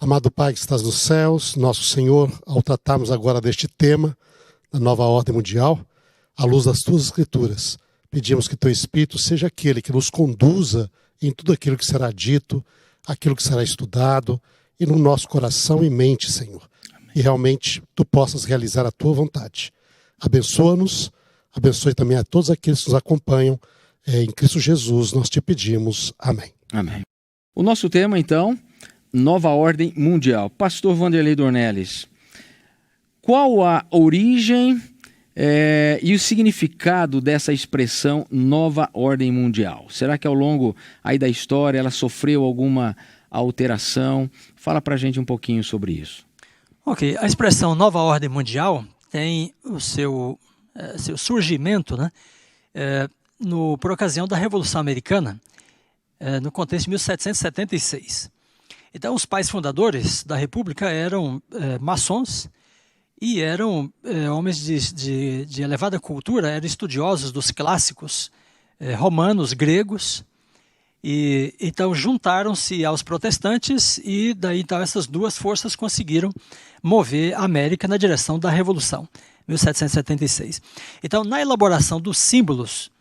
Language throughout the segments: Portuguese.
Amado Pai que estás nos céus, nosso Senhor, ao tratarmos agora deste tema, da nova ordem mundial, à luz das tuas escrituras, pedimos que teu Espírito seja aquele que nos conduza em tudo aquilo que será dito, aquilo que será estudado, e no nosso coração e mente, Senhor. Amém. E realmente tu possas realizar a tua vontade. Abençoa-nos, abençoe também a todos aqueles que nos acompanham. Em Cristo Jesus nós te pedimos. Amém. Amém. O nosso tema, então, nova ordem mundial. Pastor Wanderley Dornelles, qual a origem e o significado dessa expressão nova ordem mundial? Será que ao longo aí da história ela sofreu alguma alteração? Fala pra gente um pouquinho sobre isso. Ok, a expressão nova ordem mundial tem o seu surgimento, né, por ocasião da Revolução Americana, no contexto de 1776. Então, os pais fundadores da República eram maçons e eram homens de elevada cultura, eram estudiosos dos clássicos romanos, gregos, e então juntaram-se aos protestantes e daí então essas duas forças conseguiram mover a América na direção da Revolução, 1776. Então, na elaboração dos símbolos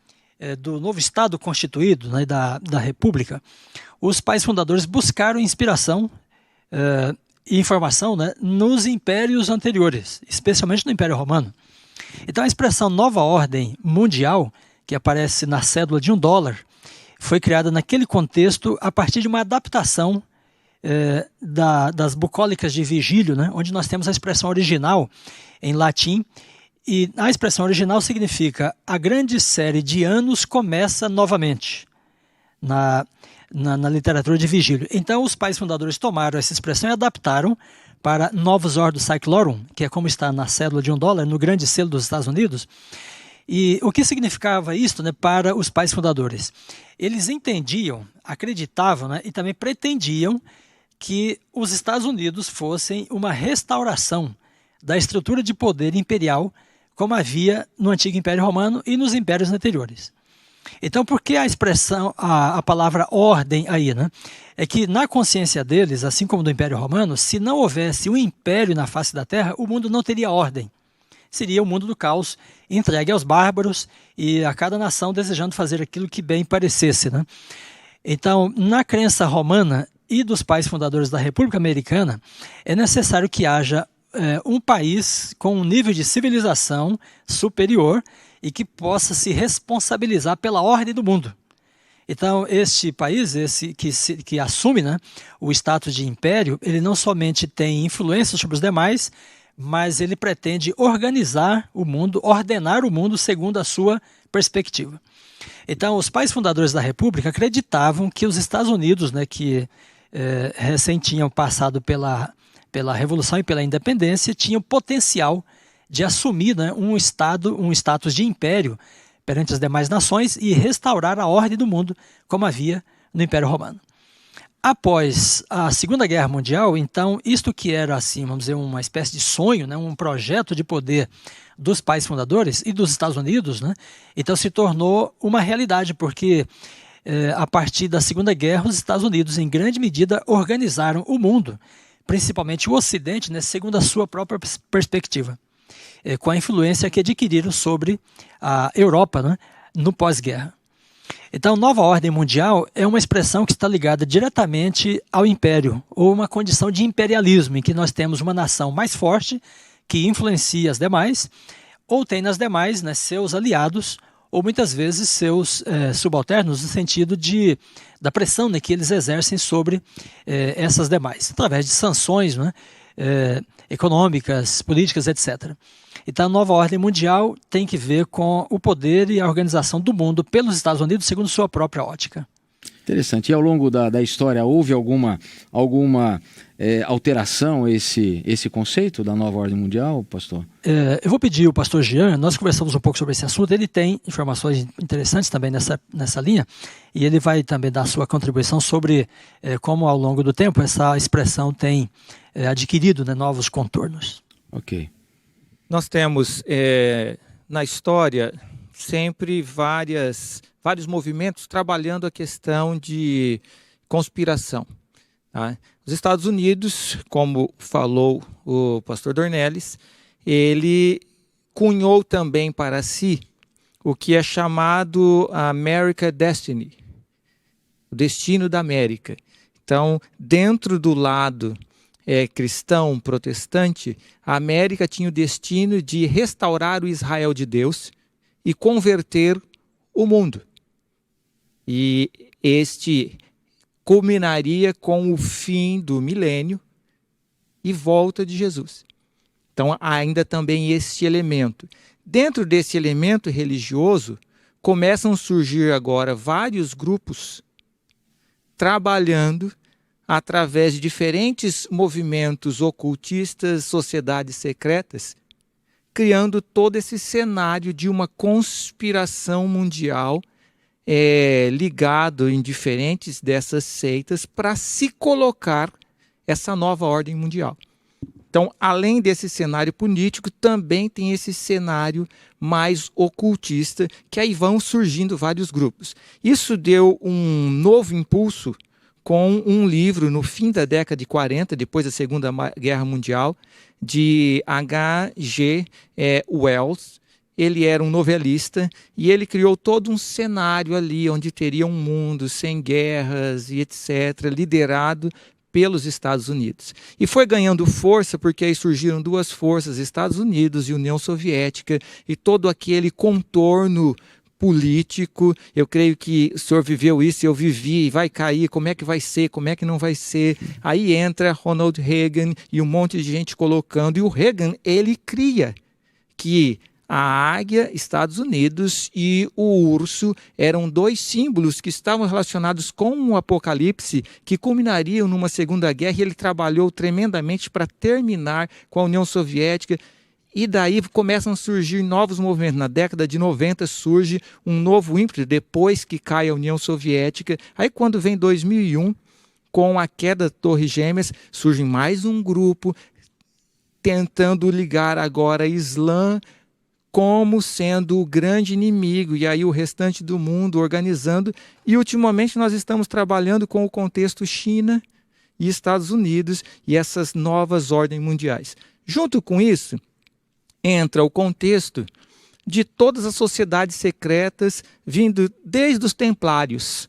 do novo Estado constituído, né, da República, os pais fundadores buscaram inspiração e informação, né, nos impérios anteriores, especialmente no Império Romano. Então a expressão nova ordem mundial, que aparece na cédula de $1, foi criada naquele contexto a partir de uma adaptação das bucólicas de Virgílio, né, onde nós temos a expressão original em latim, e a expressão original significa a grande série de anos começa novamente, na literatura de Virgílio. Então os pais fundadores tomaram essa expressão e adaptaram para Novus Ordo Saeclorum, que é como está na cédula de $1, no grande selo dos Estados Unidos. E o que significava isto, né, para os pais fundadores? Eles entendiam, acreditavam, né, e também pretendiam que os Estados Unidos fossem uma restauração da estrutura de poder imperial como havia no Antigo Império Romano e nos impérios anteriores. Então, por que a expressão, a palavra ordem aí, né? É que na consciência deles, assim como do Império Romano, se não houvesse um império na face da Terra, o mundo não teria ordem. Seria o mundo do caos, entregue aos bárbaros e a cada nação desejando fazer aquilo que bem parecesse, né? Então, na crença romana e dos pais fundadores da República Americana, é necessário que haja um país com um nível de civilização superior e que possa se responsabilizar pela ordem do mundo. Então, este país, que assume, né, o status de império, ele não somente tem influência sobre os demais, mas ele pretende organizar o mundo, ordenar o mundo segundo a sua perspectiva. Então, os pais fundadores da República acreditavam que os Estados Unidos, né, que recém tinham passado pela Revolução e pela Independência, tinham potencial de assumir, né, um status de império perante as demais nações e restaurar a ordem do mundo como havia no Império Romano. Após a Segunda Guerra Mundial, então, isto que era assim, vamos dizer, uma espécie de sonho, né, um projeto de poder dos pais fundadores e dos Estados Unidos, né, então se tornou uma realidade, porque a partir da Segunda Guerra, os Estados Unidos, em grande medida, organizaram o mundo, principalmente o Ocidente, né, segundo a sua própria perspectiva, com a influência que adquiriram sobre a Europa, né, no pós-guerra. Então, nova ordem mundial é uma expressão que está ligada diretamente ao império, ou uma condição de imperialismo, em que nós temos uma nação mais forte, que influencia as demais, ou tem nas demais, né, seus aliados, ou muitas vezes seus subalternos, no sentido da pressão, né, que eles exercem sobre essas demais, através de sanções, né, econômicas, políticas, etc. Então, a nova ordem mundial tem que ver com o poder e a organização do mundo pelos Estados Unidos, segundo sua própria ótica. Interessante. E ao longo da história, houve alguma alteração esse conceito da nova ordem mundial, pastor? Eu vou pedir ao pastor Jean, nós conversamos um pouco sobre esse assunto, ele tem informações interessantes também nessa linha, e ele vai também dar sua contribuição sobre como ao longo do tempo essa expressão tem adquirido, né, novos contornos. Ok. Nós temos na história sempre vários movimentos trabalhando a questão de conspiração. Tá? Os Estados Unidos, como falou o pastor Dornelles, ele cunhou também para si o que é chamado America Destiny, o destino da América. Então, dentro do lado cristão, protestante, a América tinha o destino de restaurar o Israel de Deus e converter o mundo. E este culminaria com o fim do milênio e volta de Jesus. Então, há ainda também este elemento. Dentro desse elemento religioso, começam a surgir agora vários grupos trabalhando através de diferentes movimentos ocultistas, sociedades secretas, criando todo esse cenário de uma conspiração mundial ligado em diferentes dessas seitas para se colocar essa nova ordem mundial. Então, além desse cenário político, também tem esse cenário mais ocultista, que aí vão surgindo vários grupos. Isso deu um novo impulso com um livro no fim da década de 40, depois da Segunda Guerra Mundial, de H.G. Wells. Ele era um novelista e ele criou todo um cenário ali onde teria um mundo sem guerras e etc., liderado pelos Estados Unidos. E foi ganhando força porque aí surgiram duas forças, Estados Unidos e União Soviética, e todo aquele contorno político. Eu creio que o senhor viveu isso, eu vivi, vai cair, como é que vai ser, como é que não vai ser. Aí entra Ronald Reagan e um monte de gente colocando, e o Reagan, ele cria que a águia, Estados Unidos, e o urso eram dois símbolos que estavam relacionados com o Apocalipse, que culminariam numa Segunda Guerra, e ele trabalhou tremendamente para terminar com a União Soviética. E daí começam a surgir novos movimentos. Na década de 90 surge um novo ímpeto, depois que cai a União Soviética. Aí quando vem 2001, com a queda das Torres Gêmeas, surge mais um grupo tentando ligar agora Islã como sendo o grande inimigo, e aí o restante do mundo organizando. E ultimamente nós estamos trabalhando com o contexto China e Estados Unidos e essas novas ordens mundiais. Junto com isso, entra o contexto de todas as sociedades secretas vindo desde os Templários,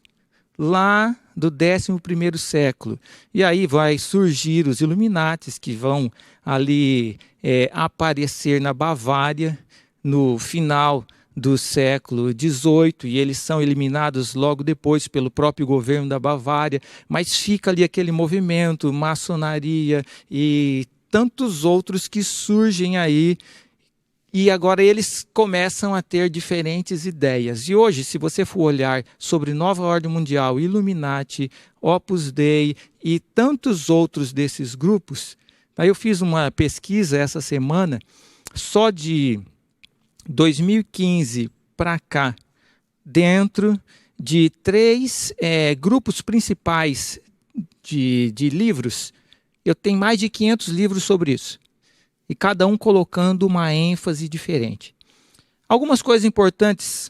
lá do 11º século. E aí vai surgir os Illuminatis, que vão ali aparecer na Bavária, no final do século XVIII, e eles são eliminados logo depois pelo próprio governo da Bavária, mas fica ali aquele movimento, maçonaria e tantos outros que surgem aí, e agora eles começam a ter diferentes ideias. E hoje, se você for olhar sobre Nova Ordem Mundial, Illuminati, Opus Dei e tantos outros desses grupos, aí eu fiz uma pesquisa essa semana, só de 2015 para cá, dentro de 3 grupos principais de livros, eu tenho mais de 500 livros sobre isso, e cada um colocando uma ênfase diferente. Algumas coisas importantes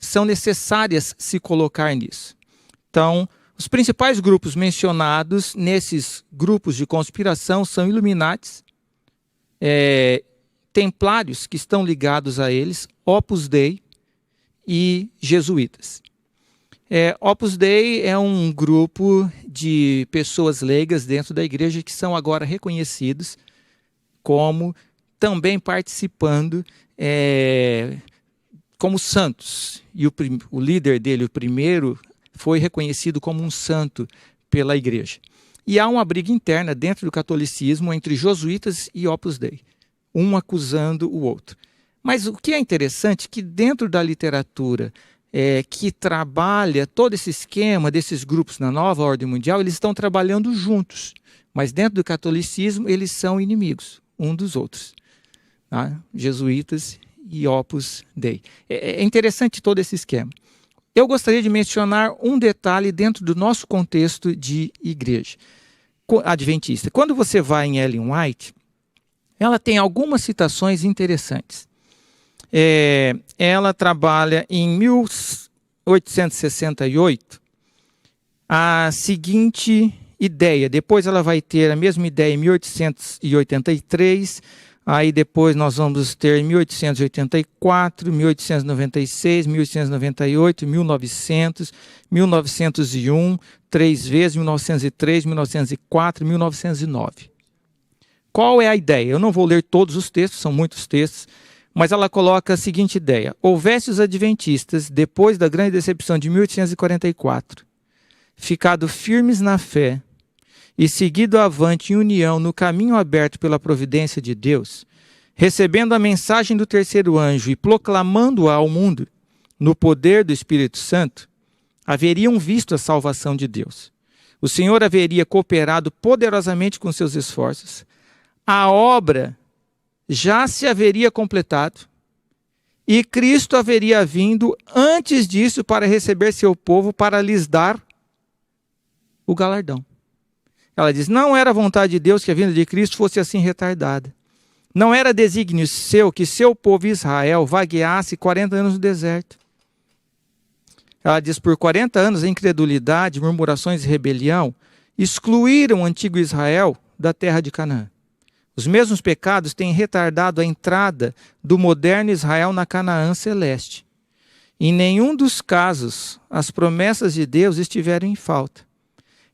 são necessárias se colocar nisso. Então, os principais grupos mencionados nesses grupos de conspiração são Illuminatis, Templários, que estão ligados a eles, Opus Dei e Jesuítas. Opus Dei é um grupo de pessoas leigas dentro da igreja que são agora reconhecidos como também participando como santos. E o líder dele, o primeiro, foi reconhecido como um santo pela igreja. E há uma briga interna dentro do catolicismo entre jesuítas e Opus Dei, um acusando o outro. Mas o que é interessante é que dentro da literatura que trabalha todo esse esquema desses grupos na Nova Ordem Mundial, eles estão trabalhando juntos, mas dentro do catolicismo eles são inimigos um dos outros, tá? Jesuítas e Opus Dei. É interessante todo esse esquema. Eu gostaria de mencionar um detalhe dentro do nosso contexto de igreja adventista. Quando você vai em Ellen White, ela tem algumas citações interessantes. Ela trabalha em 1868 a seguinte ideia. Depois ela vai ter a mesma ideia em 1883, aí depois nós vamos ter 1884, 1896, 1898, 1900, 1901, 3 vezes, 1903, 1904, 1909. Qual é a ideia? Eu não vou ler todos os textos, são muitos textos, mas ela coloca a seguinte ideia: houvesse os adventistas, depois da grande decepção de 1844, ficado firmes na fé e seguido avante em união no caminho aberto pela providência de Deus, recebendo a mensagem do terceiro anjo e proclamando-a ao mundo no poder do Espírito Santo, haveriam visto a salvação de Deus. O Senhor haveria cooperado poderosamente com seus esforços, a obra já se haveria completado e Cristo haveria vindo antes disso para receber seu povo, para lhes dar o galardão. Ela diz: não era vontade de Deus que a vinda de Cristo fosse assim retardada. Não era desígnio seu que seu povo Israel vagueasse 40 anos no deserto. Ela diz: por 40 anos a incredulidade, murmurações e rebelião excluíram o antigo Israel da terra de Canaã. Os mesmos pecados têm retardado a entrada do moderno Israel na Canaã celeste. Em nenhum dos casos as promessas de Deus estiveram em falta.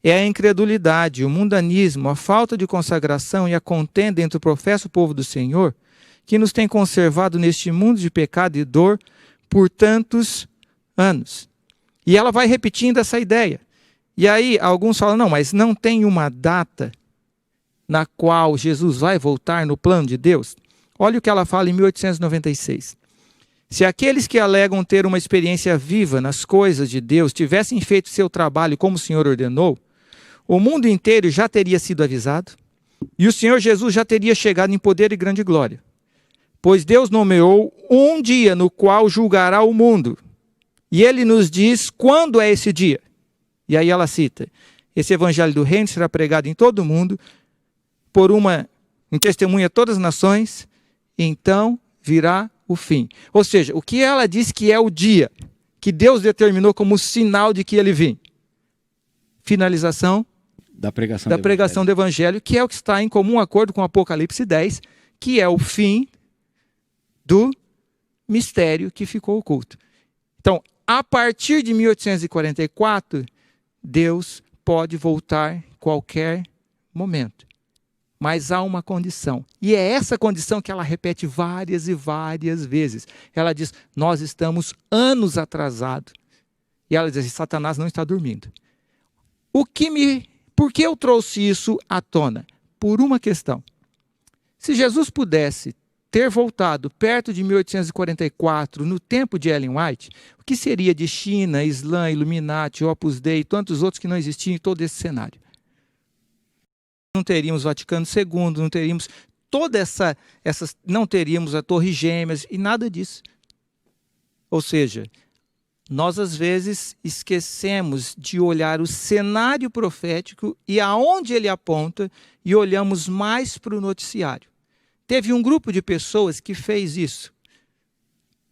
É a incredulidade, o mundanismo, a falta de consagração e a contenda entre o professo povo do Senhor que nos tem conservado neste mundo de pecado e dor por tantos anos. E ela vai repetindo essa ideia. E aí alguns falam: não, mas não tem uma data na qual Jesus vai voltar no plano de Deus? Olha o que ela fala em 1896. Se aqueles que alegam ter uma experiência viva nas coisas de Deus tivessem feito seu trabalho como o Senhor ordenou, o mundo inteiro já teria sido avisado e o Senhor Jesus já teria chegado em poder e grande glória. Pois Deus nomeou um dia no qual julgará o mundo. E ele nos diz quando é esse dia. E aí ela cita: esse evangelho do reino será pregado em todo o mundo, em testemunha a todas as nações, e então virá o fim. Ou seja, o que ela diz que é o dia que Deus determinou como sinal de que ele vem? Finalização da pregação do evangelho, que é o que está em comum acordo com Apocalipse 10, que é o fim do mistério que ficou oculto. Então, a partir de 1844, Deus pode voltar em qualquer momento. Mas há uma condição. E é essa condição que ela repete várias e várias vezes. Ela diz: nós estamos anos atrasados. E ela diz: Satanás não está dormindo. Por que eu trouxe isso à tona? Por uma questão. Se Jesus pudesse ter voltado perto de 1844, no tempo de Ellen White, o que seria de China, Islã, Illuminati, Opus Dei e tantos outros que não existiam em todo esse cenário? Não teríamos Vaticano II, não teríamos não teríamos a Torre Gêmeas e nada disso. Ou seja, nós às vezes esquecemos de olhar o cenário profético e aonde ele aponta e olhamos mais para o noticiário. Teve um grupo de pessoas que fez isso.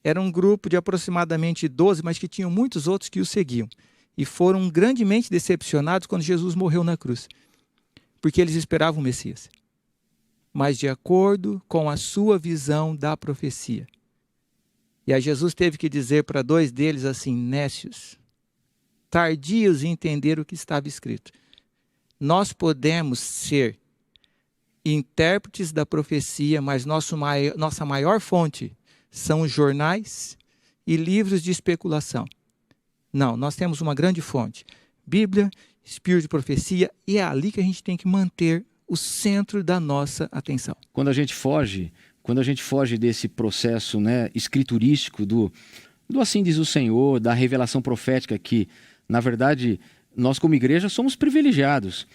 Era um grupo de aproximadamente 12, mas que tinham muitos outros que o seguiam. E foram grandemente decepcionados quando Jesus morreu na cruz. Porque eles esperavam o Messias, mas de acordo com a sua visão da profecia. E aí Jesus teve que dizer para 2 deles assim: nécios, tardios em entender o que estava escrito. Nós podemos ser intérpretes da profecia, mas nossa maior fonte são os jornais e livros de especulação. Não, nós temos uma grande fonte: Bíblia, Espírito de profecia, e é ali que a gente tem que manter o centro da nossa atenção. Quando a gente foge desse processo, né, escriturístico do assim diz o Senhor, da revelação profética, que na verdade nós como igreja somos privilegiados,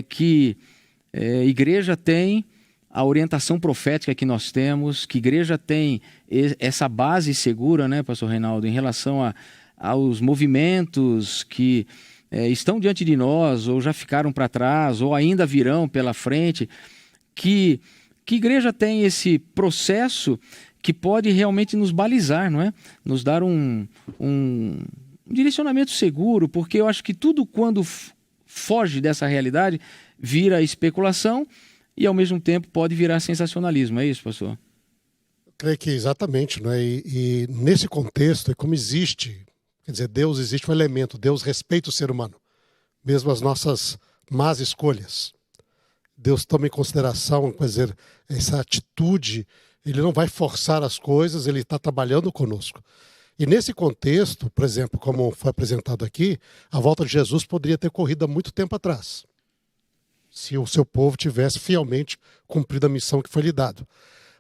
que igreja tem a orientação profética que nós temos, que igreja tem essa base segura, né, pastor Reinaldo, em relação aos movimentos que estão diante de nós, ou já ficaram para trás, ou ainda virão pela frente, que igreja tem esse processo que pode realmente nos balizar, não é? Nos dar um direcionamento seguro, porque eu acho que tudo quando foge dessa realidade, vira especulação e, ao mesmo tempo, pode virar sensacionalismo. É isso, pastor? Eu creio que exatamente, né? E nesse contexto, é como existe, quer dizer, Deus existe um elemento, Deus respeita o ser humano, mesmo as nossas más escolhas. Deus toma em consideração, quer dizer, essa atitude, ele não vai forçar as coisas, ele está trabalhando conosco. E nesse contexto, por exemplo, como foi apresentado aqui, a volta de Jesus poderia ter corrido há muito tempo atrás, se o seu povo tivesse fielmente cumprido a missão que foi lhe dada.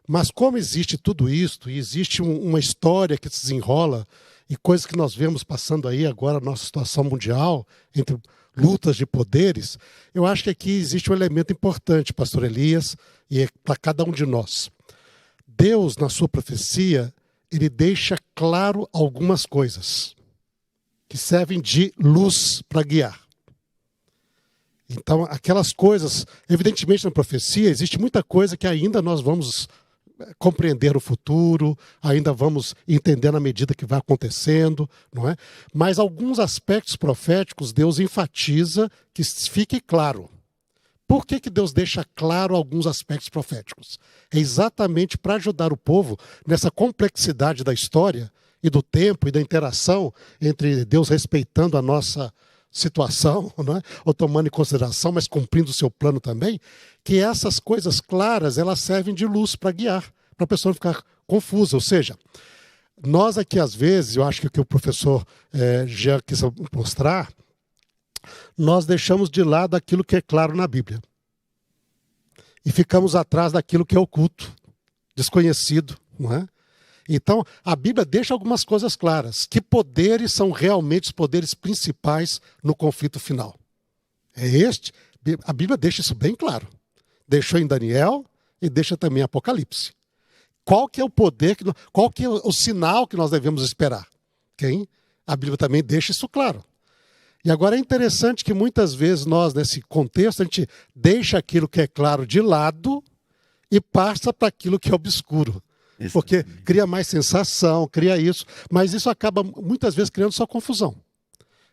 Mas como existe tudo isso, e existe uma história que se desenrola, e coisas que nós vemos passando aí agora na nossa situação mundial, entre lutas de poderes, eu acho que aqui existe um elemento importante, pastor Elias, e é para cada um de nós. Deus, na sua profecia, ele deixa claro algumas coisas que servem de luz para guiar. Então, aquelas coisas, evidentemente na profecia, existe muita coisa que ainda nós vamos compreender o futuro, ainda vamos entender na medida que vai acontecendo, não é? Mas alguns aspectos proféticos Deus enfatiza que fique claro. Por que Deus deixa claro alguns aspectos proféticos? É exatamente para ajudar o povo nessa complexidade da história e do tempo e da interação entre Deus respeitando a nossa situação, não é? Ou tomando em consideração, mas cumprindo o seu plano também, que essas coisas claras, elas servem de luz para guiar, para a pessoa não ficar confusa. Ou seja, nós aqui às vezes, eu acho que o que o professor Jean quis mostrar, nós deixamos de lado aquilo que é claro na Bíblia. E ficamos atrás daquilo que é oculto, desconhecido, não é? Então, a Bíblia deixa algumas coisas claras. Que poderes são realmente os poderes principais no conflito final? A Bíblia deixa isso bem claro. Deixou em Daniel e deixa também em Apocalipse. Qual que é o poder, qual que é o sinal que nós devemos esperar? Okay? A Bíblia também deixa isso claro. E agora é interessante que muitas vezes nós, nesse contexto, a gente deixa aquilo que é claro de lado e passa para aquilo que é obscuro. Porque cria mais sensação, cria isso, mas isso acaba muitas vezes criando só confusão.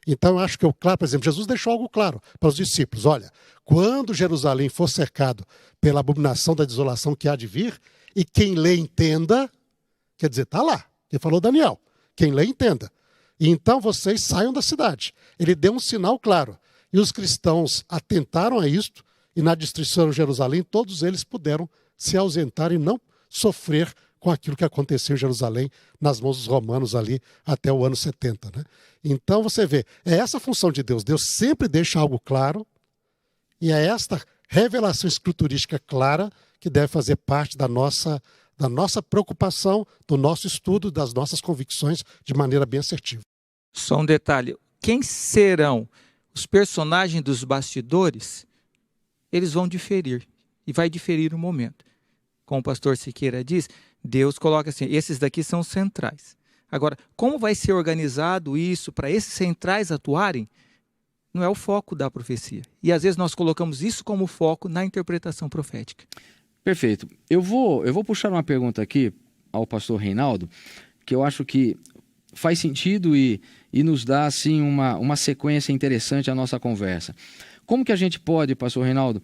Então eu acho que por exemplo, Jesus deixou algo claro para os discípulos. Olha, quando Jerusalém for cercado pela abominação da desolação que há de vir, e quem lê entenda, quer dizer, está lá, que falou Daniel, quem lê entenda. E então vocês saiam da cidade. Ele deu um sinal claro. E os cristãos atentaram a isto, e na destruição de Jerusalém, todos eles puderam se ausentar e não sofrer com aquilo que aconteceu em Jerusalém nas mãos dos romanos ali até o ano 70. Né? Então você vê, é essa a função de Deus. Deus sempre deixa algo claro e é esta revelação escriturística clara que deve fazer parte da nossa preocupação, do nosso estudo, das nossas convicções de maneira bem assertiva. Só um detalhe, quem serão os personagens dos bastidores, eles vão diferir e vai diferir o momento. Como o pastor Siqueira diz, Deus coloca assim, esses daqui são os centrais. Agora, como vai ser organizado isso para esses centrais atuarem, não é o foco da profecia. E às vezes nós colocamos isso como foco na interpretação profética. Perfeito. Eu vou puxar uma pergunta aqui ao pastor Reinaldo, que eu acho que faz sentido e nos dá assim, uma sequência interessante à nossa conversa. Como que a gente pode, pastor Reinaldo,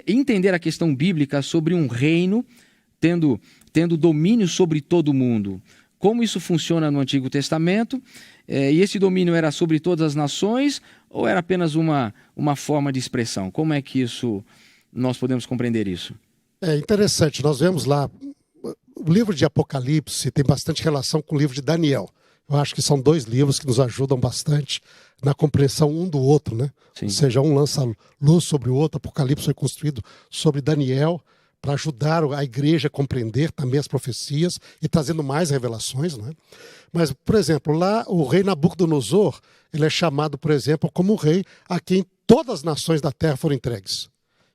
entender a questão bíblica sobre um reino tendo domínio sobre todo mundo? Como isso funciona no Antigo Testamento? E esse domínio era sobre todas as nações ou era apenas uma forma de expressão? Como é que nós podemos compreender isso? É interessante, nós vemos lá, o livro de Apocalipse tem bastante relação com o livro de Daniel. Eu acho que são dois livros que nos ajudam bastante na compreensão um do outro, né? Sim. Ou seja, um lança luz sobre o outro. Apocalipse foi construído sobre Daniel para ajudar a igreja a compreender também as profecias e trazendo mais revelações, né? Mas, por exemplo, lá o rei Nabucodonosor, ele é chamado, por exemplo, como o rei a quem todas as nações da terra foram entregues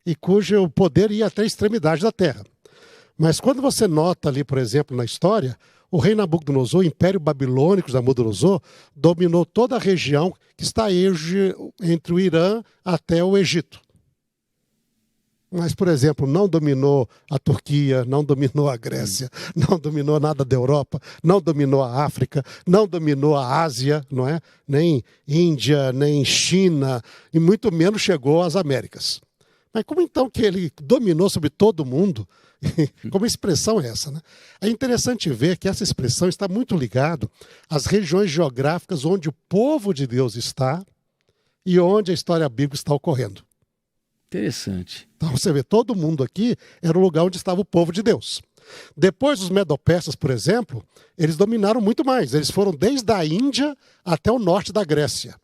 e cujo poder ia até a extremidade da terra. Mas quando você nota ali, por exemplo, na história, o rei Nabucodonosor, o Império Babilônico de Nabucodonosor, dominou toda a região que está hoje entre o Irã até o Egito. Mas, por exemplo, não dominou a Turquia, não dominou a Grécia, não dominou nada da Europa, não dominou a África, não dominou a Ásia, não é? Nem Índia, nem China, e muito menos chegou às Américas. Mas como então que ele dominou sobre todo mundo? Como a expressão é essa, né? É interessante ver que essa expressão está muito ligada às regiões geográficas onde o povo de Deus está e onde a história bíblica está ocorrendo. Interessante. Então você vê, todo mundo aqui era o lugar onde estava o povo de Deus. Depois dos Medo-Persas, por exemplo, eles dominaram muito mais. Eles foram desde a Índia até o norte da Grécia.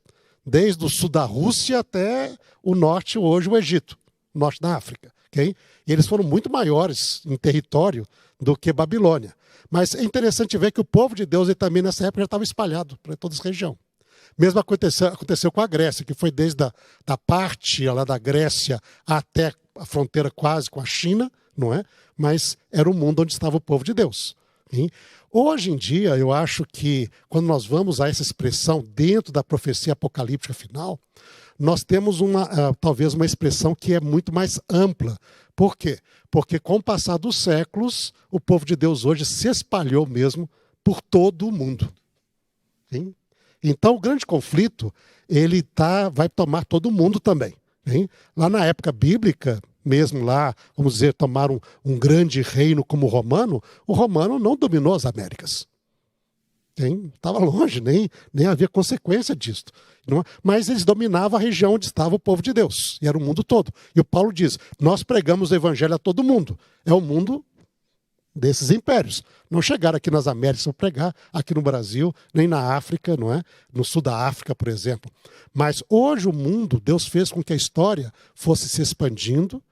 Desde o sul da Rússia até o norte, hoje o Egito, norte da África. Okay? E eles foram muito maiores em território do que Babilônia. Mas é interessante ver que o povo de Deus ele também nessa época já estava espalhado para toda essa região. Mesmo aconteceu com a Grécia, que foi desde da parte lá da Grécia até a fronteira quase com a China, não é? Mas era o mundo onde estava o povo de Deus. Hein? Hoje em dia, eu acho que quando nós vamos a essa expressão dentro da profecia apocalíptica final, nós temos talvez uma expressão que é muito mais ampla. Por quê? Porque com o passar dos séculos, o povo de Deus hoje se espalhou mesmo por todo o mundo. Hein? Então, o grande conflito, ele vai tomar todo mundo também. Hein? Lá na época bíblica, mesmo lá, vamos dizer, tomaram um grande reino como o romano não dominou as Américas. Estava longe, nem havia consequência disso. Mas eles dominavam a região onde estava o povo de Deus, e era o mundo todo. E o Paulo diz, nós pregamos o evangelho a todo mundo. É o mundo desses impérios. Não chegaram aqui nas Américas para pregar, aqui no Brasil, nem na África, não é? No sul da África, por exemplo. Mas hoje o mundo, Deus fez com que a história fosse se expandindo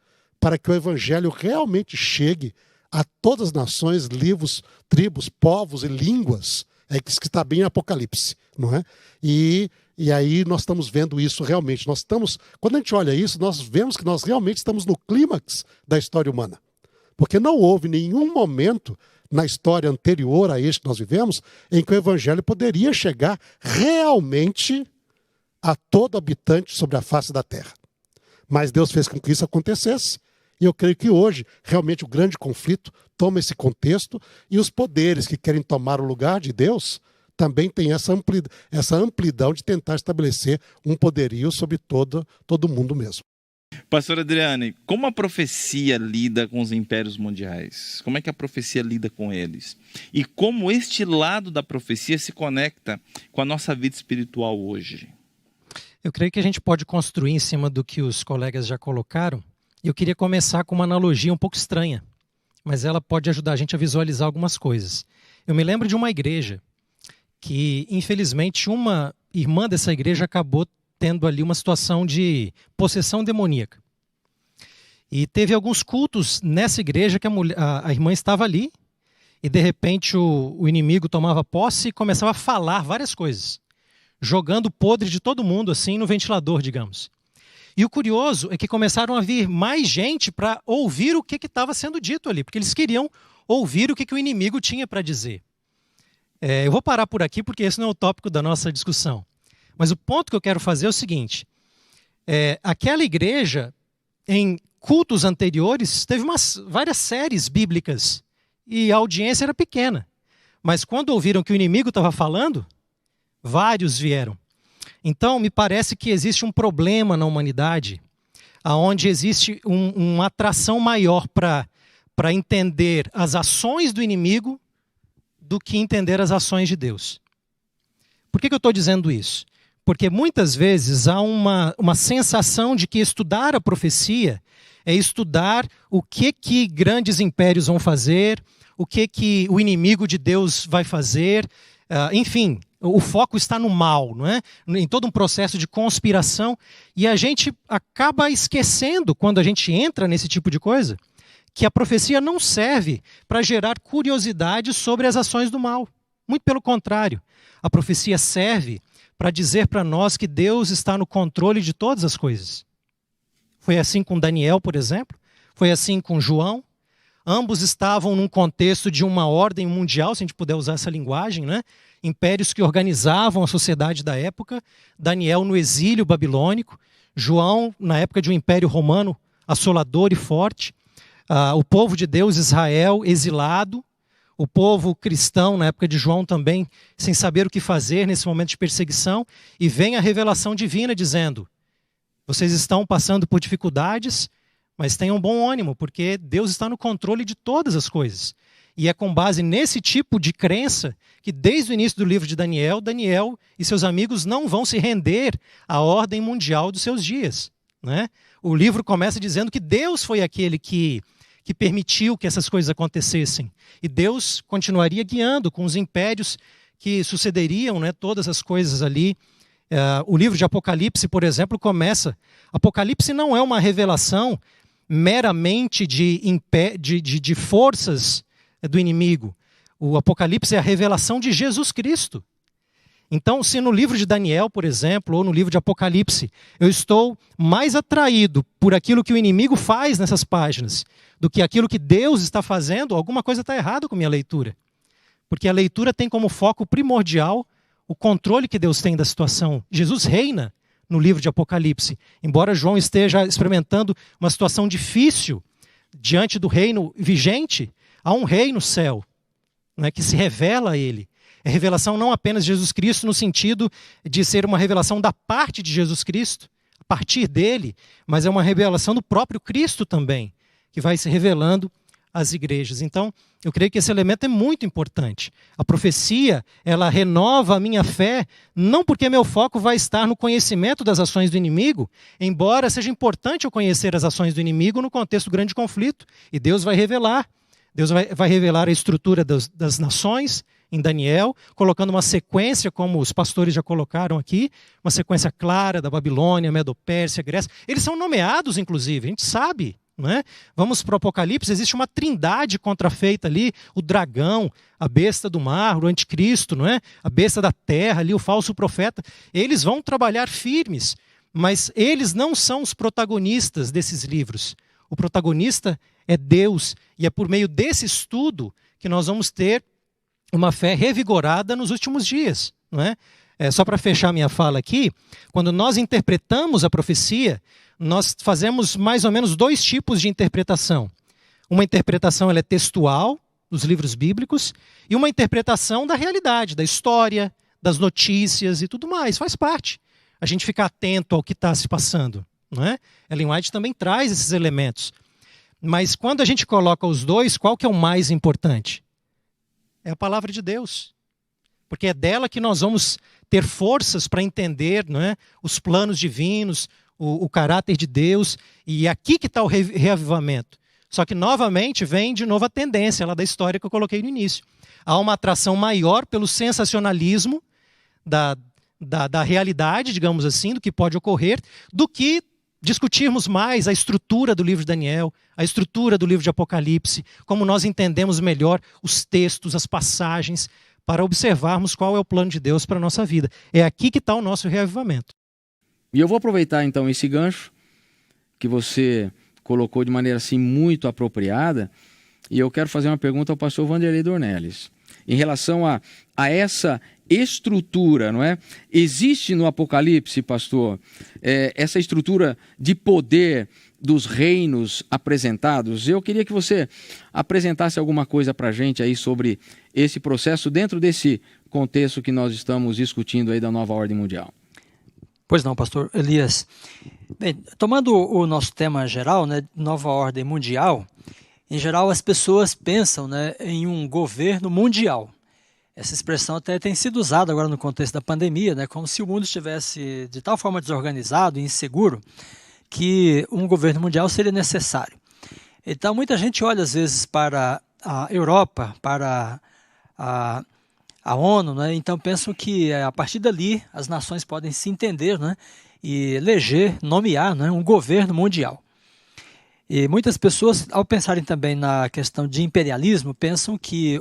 para que o evangelho realmente chegue a todas as nações, livros, tribos, povos e línguas. É que está bem em Apocalipse, não é? E aí nós estamos vendo isso realmente. Quando a gente olha isso, nós vemos que nós realmente estamos no clímax da história humana. Porque não houve nenhum momento na história anterior a este que nós vivemos em que o evangelho poderia chegar realmente a todo habitante sobre a face da terra. Mas Deus fez com que isso acontecesse. E eu creio que hoje, realmente, o grande conflito toma esse contexto e os poderes que querem tomar o lugar de Deus também têm essa amplidão de tentar estabelecer um poderio sobre todo mundo mesmo. Pastor Adriane, como a profecia lida com os impérios mundiais? Como é que a profecia lida com eles? E como este lado da profecia se conecta com a nossa vida espiritual hoje? Eu creio que a gente pode construir em cima do que os colegas já colocaram. Eu queria começar com uma analogia um pouco estranha, mas ela pode ajudar a gente a visualizar algumas coisas. Eu me lembro de uma igreja que, infelizmente, uma irmã dessa igreja acabou tendo ali uma situação de possessão demoníaca. E teve alguns cultos nessa igreja que a irmã estava ali e, de repente, o inimigo tomava posse e começava a falar várias coisas, jogando podre de todo mundo assim no ventilador, digamos. E o curioso é que começaram a vir mais gente para ouvir o que estava sendo dito ali, porque eles queriam ouvir o que o inimigo tinha para dizer. Eu vou parar por aqui porque esse não é o tópico da nossa discussão. Mas o ponto que eu quero fazer é o seguinte. Aquela igreja, em cultos anteriores, teve várias séries bíblicas e a audiência era pequena. Mas quando ouviram que o inimigo estava falando, vários vieram. Então, me parece que existe um problema na humanidade, onde existe uma atração maior para entender as ações do inimigo do que entender as ações de Deus. Por que eu estou dizendo isso? Porque muitas vezes há uma sensação de que estudar a profecia é estudar o que grandes impérios vão fazer, o que o inimigo de Deus vai fazer, enfim. O foco está no mal, não é? Em todo um processo de conspiração. E a gente acaba esquecendo, quando a gente entra nesse tipo de coisa, que a profecia não serve para gerar curiosidade sobre as ações do mal. Muito pelo contrário. A profecia serve para dizer para nós que Deus está no controle de todas as coisas. Foi assim com Daniel, por exemplo. Foi assim com João. Ambos estavam num contexto de uma ordem mundial, se a gente puder usar essa linguagem, né? Impérios que organizavam a sociedade da época. Daniel no exílio babilônico. João na época de um império romano assolador e forte. O povo de Deus, Israel, exilado. O povo cristão, na época de João também, sem saber o que fazer nesse momento de perseguição. E vem a revelação divina dizendo: vocês estão passando por dificuldades, mas tenham bom ânimo, porque Deus está no controle de todas as coisas. E é com base nesse tipo de crença que, desde o início do livro de Daniel, Daniel e seus amigos não vão se render à ordem mundial dos seus dias, né? O livro começa dizendo que Deus foi aquele que permitiu que essas coisas acontecessem. E Deus continuaria guiando com os impérios que sucederiam, né, todas as coisas ali. O livro de Apocalipse, por exemplo, começa... Apocalipse não é uma revelação meramente de forças do inimigo. O Apocalipse é a revelação de Jesus Cristo. Então, se no livro de Daniel, por exemplo, ou no livro de Apocalipse, eu estou mais atraído por aquilo que o inimigo faz nessas páginas do que aquilo que Deus está fazendo, alguma coisa está errada com a minha leitura. Porque a leitura tem como foco primordial o controle que Deus tem da situação. Jesus reina no livro de Apocalipse. Embora João esteja experimentando uma situação difícil diante do reino vigente, há um rei no céu, né, que se revela a ele. É revelação não apenas de Jesus Cristo no sentido de ser uma revelação da parte de Jesus Cristo, a partir dele, mas é uma revelação do próprio Cristo também, que vai se revelando às igrejas. Então, eu creio que esse elemento é muito importante. A profecia, ela renova a minha fé, não porque meu foco vai estar no conhecimento das ações do inimigo, embora seja importante eu conhecer as ações do inimigo no contexto do grande conflito, e Deus vai revelar. Deus vai revelar a estrutura das nações em Daniel, colocando uma sequência, como os pastores já colocaram aqui, uma sequência clara da Babilônia, Medo-Pérsia, Grécia. Eles são nomeados, inclusive, a gente sabe, não é? Vamos para o Apocalipse, existe uma trindade contrafeita ali, o dragão, a besta do mar, o anticristo, não é? A besta da terra, ali, o falso profeta. Eles vão trabalhar firmes, mas eles não são os protagonistas desses livros. O protagonista é Deus, e é por meio desse estudo que nós vamos ter uma fé revigorada nos últimos dias, não é? Só para fechar minha fala aqui, quando nós interpretamos a profecia, nós fazemos mais ou menos 2 tipos de interpretação. Uma interpretação ela é textual, dos livros bíblicos, e uma interpretação da realidade, da história, das notícias e tudo mais, faz parte. A gente ficar atento ao que está se passando, não é? Ellen White também traz esses elementos. Mas quando a gente coloca os dois, qual que é o mais importante? É a palavra de Deus. Porque é dela que nós vamos ter forças para entender, não é, os planos divinos, o caráter de Deus. E aqui que está o reavivamento. Só que, novamente, vem de novo a tendência lá da história que eu coloquei no início. Há uma atração maior pelo sensacionalismo da realidade, digamos assim, do que pode ocorrer, do que discutirmos mais a estrutura do livro de Daniel, a estrutura do livro de Apocalipse, como nós entendemos melhor os textos, as passagens, para observarmos qual é o plano de Deus para a nossa vida. É aqui que está o nosso reavivamento. E eu vou aproveitar então esse gancho que você colocou de maneira assim muito apropriada, e eu quero fazer uma pergunta ao pastor Wanderley Dornelles. Em relação a essa estrutura, não é? Existe no Apocalipse, pastor, essa estrutura de poder dos reinos apresentados? Eu queria que você apresentasse alguma coisa para a gente aí sobre esse processo dentro desse contexto que nós estamos discutindo aí da nova ordem mundial. Pois não, pastor Elias. Bem, tomando o nosso tema geral, né, nova ordem mundial, em geral as pessoas pensam, né, em um governo mundial. Essa expressão até tem sido usada agora no contexto da pandemia, né, como se o mundo estivesse de tal forma desorganizado e inseguro que um governo mundial seria necessário. Então, muita gente olha às vezes para a Europa, para a ONU, né, então pensam que a partir dali as nações podem se entender, né, e eleger, nomear, né, um governo mundial. E muitas pessoas, ao pensarem também na questão de imperialismo, pensam que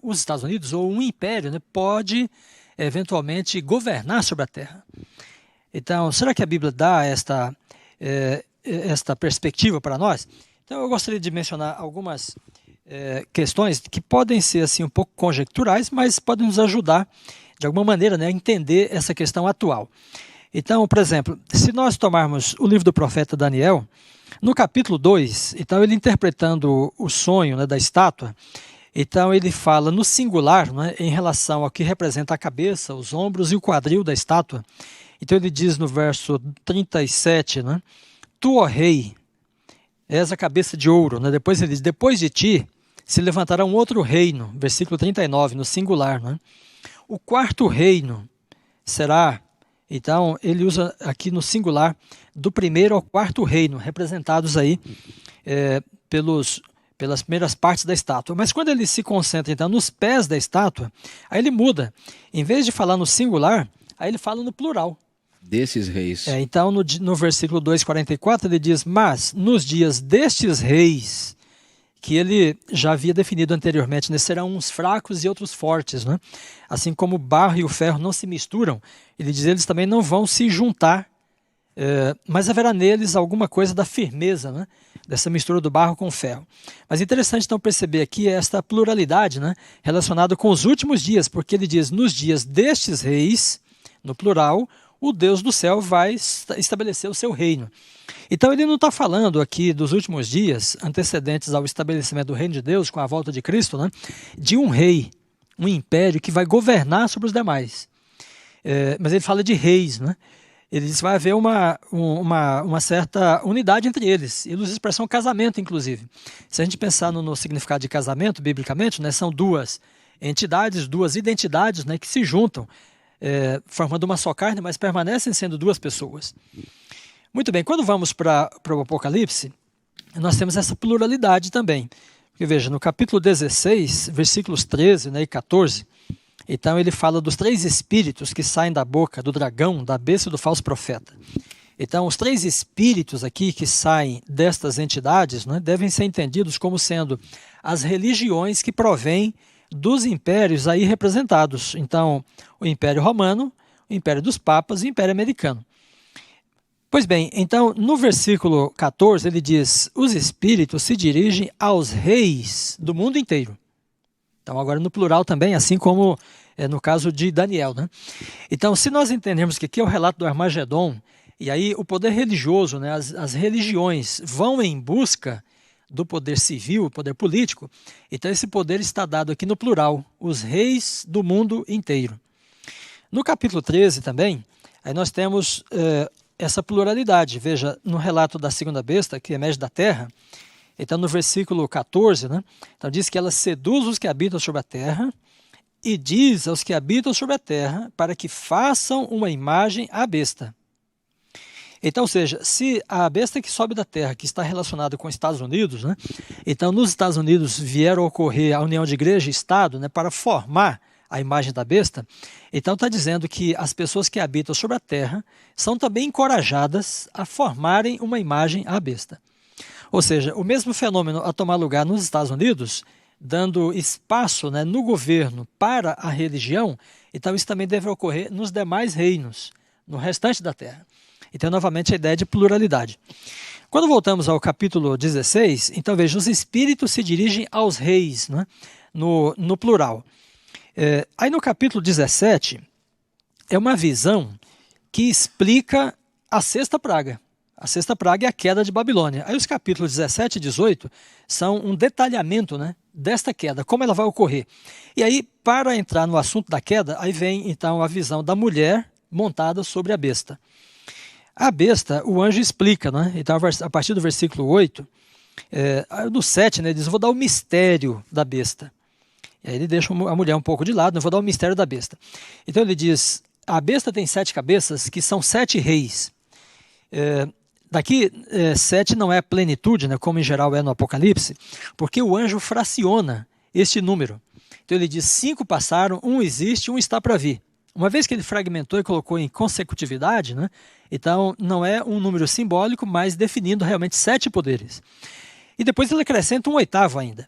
os Estados Unidos ou um império, né, pode eventualmente governar sobre a Terra. Então, será que a Bíblia dá esta perspectiva para nós? Então, eu gostaria de mencionar algumas questões que podem ser assim um pouco conjecturais, mas podem nos ajudar de alguma maneira, né, a entender essa questão atual. Então, por exemplo, se nós tomarmos o livro do profeta Daniel, no capítulo 2, então ele interpretando o sonho, né, da estátua, então ele fala no singular, né, em relação ao que representa a cabeça, os ombros e o quadril da estátua. Então ele diz no verso 37, né, tu, ó rei, és a cabeça de ouro. Né? Depois ele diz, depois de ti se levantará um outro reino, versículo 39, no singular. Né? O quarto reino será, então ele usa aqui no singular, do primeiro ao quarto reino, representados aí pelas primeiras partes da estátua. Mas quando ele se concentra então nos pés da estátua, aí ele muda. Em vez de falar no singular, aí ele fala no plural. Desses reis. Então no versículo 2:44 ele diz, mas nos dias destes reis, que ele já havia definido anteriormente, né, serão uns fracos e outros fortes. Né? Assim como o barro e o ferro não se misturam, ele diz, eles também não vão se juntar, mas haverá neles alguma coisa da firmeza, né, dessa mistura do barro com o ferro. Mas interessante então perceber aqui esta pluralidade, né, relacionada com os últimos dias, porque ele diz, nos dias destes reis, no plural, o Deus do céu vai estabelecer o seu reino. Então ele não está falando aqui dos últimos dias, antecedentes ao estabelecimento do reino de Deus, com a volta de Cristo, né, de um rei, um império que vai governar sobre os demais. Mas ele fala de reis, né? Ele diz que vai haver uma certa unidade entre eles. Ele usa a expressão casamento, inclusive. Se a gente pensar no significado de casamento, biblicamente, né, são duas entidades, duas identidades, né, que se juntam, formando uma só carne, mas permanecem sendo duas pessoas. Muito bem, quando vamos para o Apocalipse, nós temos essa pluralidade também. Porque veja, no capítulo 16, versículos 13, né, e 14, então ele fala dos 3 espíritos que saem da boca do dragão, da besta e do falso profeta. Então os 3 espíritos aqui que saem destas entidades, né, devem ser entendidos como sendo as religiões que provêm dos impérios aí representados. Então o Império Romano, o Império dos Papas e o Império Americano. Pois bem, então no versículo 14 ele diz, os espíritos se dirigem aos reis do mundo inteiro. Então agora no plural também, assim como no caso de Daniel. Né? Então se nós entendermos que aqui é o relato do Armagedon, e aí o poder religioso, né, as religiões vão em busca do poder civil, poder político, então esse poder está dado aqui no plural, os reis do mundo inteiro. No capítulo 13 também, aí nós temos essa pluralidade. Veja, no relato da segunda besta, que emerge da terra, então no versículo 14, né, então diz que ela seduz os que habitam sobre a terra e diz aos que habitam sobre a terra para que façam uma imagem à besta. Então, ou seja, se a besta que sobe da terra, que está relacionada com os Estados Unidos, né, então nos Estados Unidos vier a ocorrer a união de igreja e Estado, né, para formar a imagem da besta, então está dizendo que as pessoas que habitam sobre a terra são também encorajadas a formarem uma imagem à besta. Ou seja, o mesmo fenômeno a tomar lugar nos Estados Unidos, dando espaço, né, no governo para a religião, então isso também deve ocorrer nos demais reinos, no restante da terra. Então, novamente, a ideia de pluralidade. Quando voltamos ao capítulo 16, então veja, os espíritos se dirigem aos reis, né, no plural. Aí no capítulo 17, é uma visão que explica a sexta praga. A sexta praga é a queda de Babilônia. Aí os capítulos 17 e 18 são um detalhamento, né, desta queda, como ela vai ocorrer. E aí, para entrar no assunto da queda, aí vem então a visão da mulher montada sobre a besta. A besta, o anjo explica, né? Então a partir do versículo 8, do 7, né, ele diz, vou dar o mistério da besta. E aí ele deixa a mulher um pouco de lado, vou dar o mistério da besta. Então ele diz, a besta tem 7 cabeças, que são 7 reis. Daqui, 7 não é a plenitude, né, como em geral é no Apocalipse, porque o anjo fraciona este número. Então ele diz, 5 passaram, 1 existe, 1 está para vir. Uma vez que ele fragmentou e colocou em consecutividade, né, então não é um número simbólico, mas definindo realmente 7 poderes. E depois ele acrescenta um 8º ainda.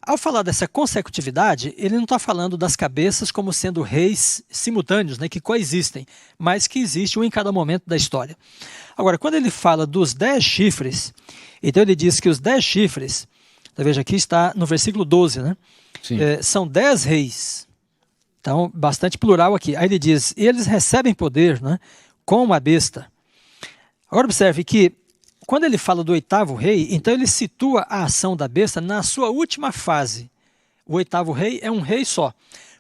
Ao falar dessa consecutividade, ele não está falando das cabeças como sendo reis simultâneos, né, que coexistem, mas que existe um em cada momento da história. Agora, quando ele fala dos 10 chifres, então ele diz que os 10 chifres, então veja, aqui está no versículo 12, né, são 10 reis. Então, bastante plural aqui. Aí ele diz, eles recebem poder, né, com a besta. Agora observe que, quando ele fala do oitavo rei, então ele situa a ação da besta na sua última fase. O oitavo rei é um rei só.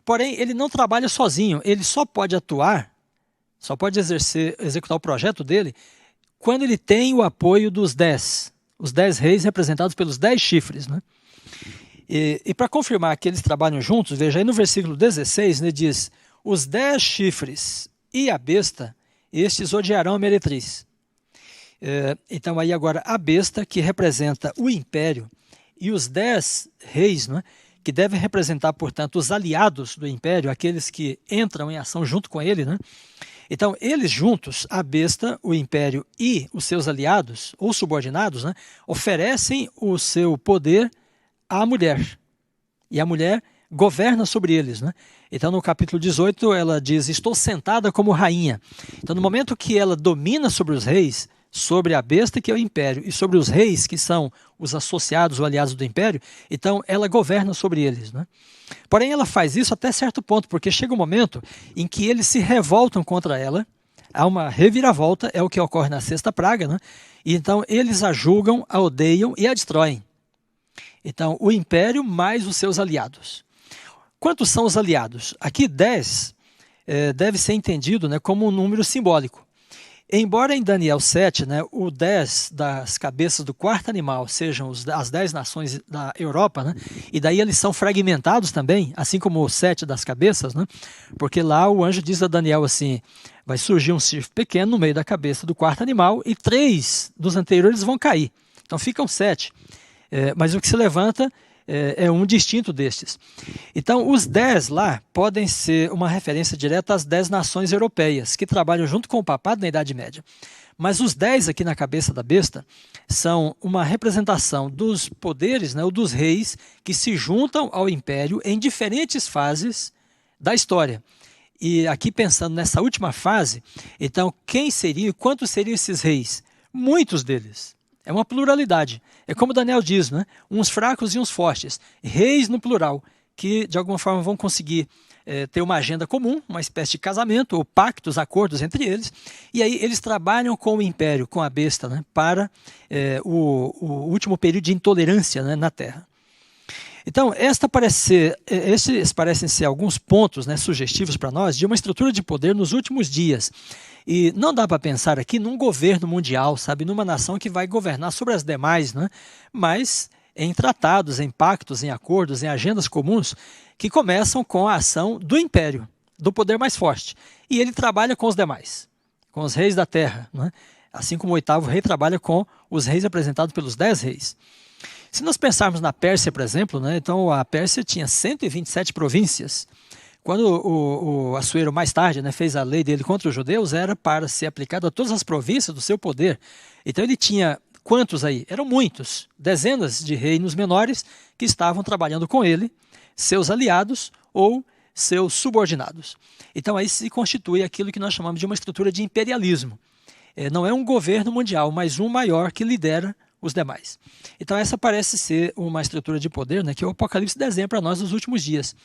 Porém, ele não trabalha sozinho, ele só pode atuar, só pode executar o projeto dele, quando ele tem o apoio dos 10. Os 10 reis representados pelos 10 chifres, né? E para confirmar que eles trabalham juntos, veja aí no versículo 16, ele diz: os 10 chifres e a besta, estes odiarão a meretriz. Então aí agora a besta, que representa o império, e os 10 reis, né, que devem representar, portanto, os aliados do império, aqueles que entram em ação junto com ele, né? Então, eles juntos, a besta, o império e os seus aliados, ou subordinados, né, oferecem o seu poder à mulher. E a mulher governa sobre eles, né? Então, no capítulo 18, ela diz: estou sentada como rainha. Então, no momento que ela domina sobre os reis, sobre a besta, que é o império, e sobre os reis, que são os associados ou aliados do império, então ela governa sobre eles, né? Porém, ela faz isso até certo ponto, porque chega um momento em que eles se revoltam contra ela, há uma reviravolta, é o que ocorre na sexta praga, né? E então eles a julgam, a odeiam e a destroem. Então, o império mais os seus aliados. Quantos são os aliados? Aqui 10 deve ser entendido, né, como um número simbólico. Embora em Daniel 7, né, o 10 das cabeças do quarto animal sejam as 10 nações da Europa, né, e daí eles são fragmentados também, assim como o 7 das cabeças, né, porque lá o anjo diz a Daniel assim: vai surgir um chifre pequeno no meio da cabeça do quarto animal e 3 dos anteriores vão cair. Então ficam 7. Mas o que se levanta é um distinto destes. Então, os 10 lá podem ser uma referência direta às 10 nações europeias, que trabalham junto com o papado na Idade Média. Mas os 10 aqui na cabeça da besta são uma representação dos poderes, né, ou dos reis, que se juntam ao império em diferentes fases da história. E aqui pensando nessa última fase, então quem seria e quantos seriam esses reis? Muitos deles. É uma pluralidade. É como Daniel diz, né? Uns fracos e uns fortes. Reis no plural, que de alguma forma vão conseguir ter uma agenda comum, uma espécie de casamento ou pactos, acordos entre eles. E aí eles trabalham com o império, com a besta, né? Para o último período de intolerância, né, na Terra. Então, esses parecem ser alguns pontos, né, sugestivos para nós de uma estrutura de poder nos últimos dias. E não dá para pensar aqui num governo mundial, sabe, numa nação que vai governar sobre as demais, né, mas em tratados, em pactos, em acordos, em agendas comuns que começam com a ação do império, do poder mais forte. E ele trabalha com os demais, com os reis da terra, né, assim como o oitavo rei trabalha com os reis representados pelos 10 reis. Se nós pensarmos na Pérsia, por exemplo, né, então a Pérsia tinha 127 províncias. Quando o Assuero mais tarde, né, fez a lei dele contra os judeus, era para ser aplicado a todas as províncias do seu poder. Então ele tinha quantos aí? Eram muitos, dezenas de reinos menores que estavam trabalhando com ele, seus aliados ou seus subordinados. Então aí se constitui aquilo que nós chamamos de uma estrutura de imperialismo. Não é um governo mundial, mas um maior que lidera os demais. Então essa parece ser uma estrutura de poder, né, que o Apocalipse desenha para nós nos últimos dias.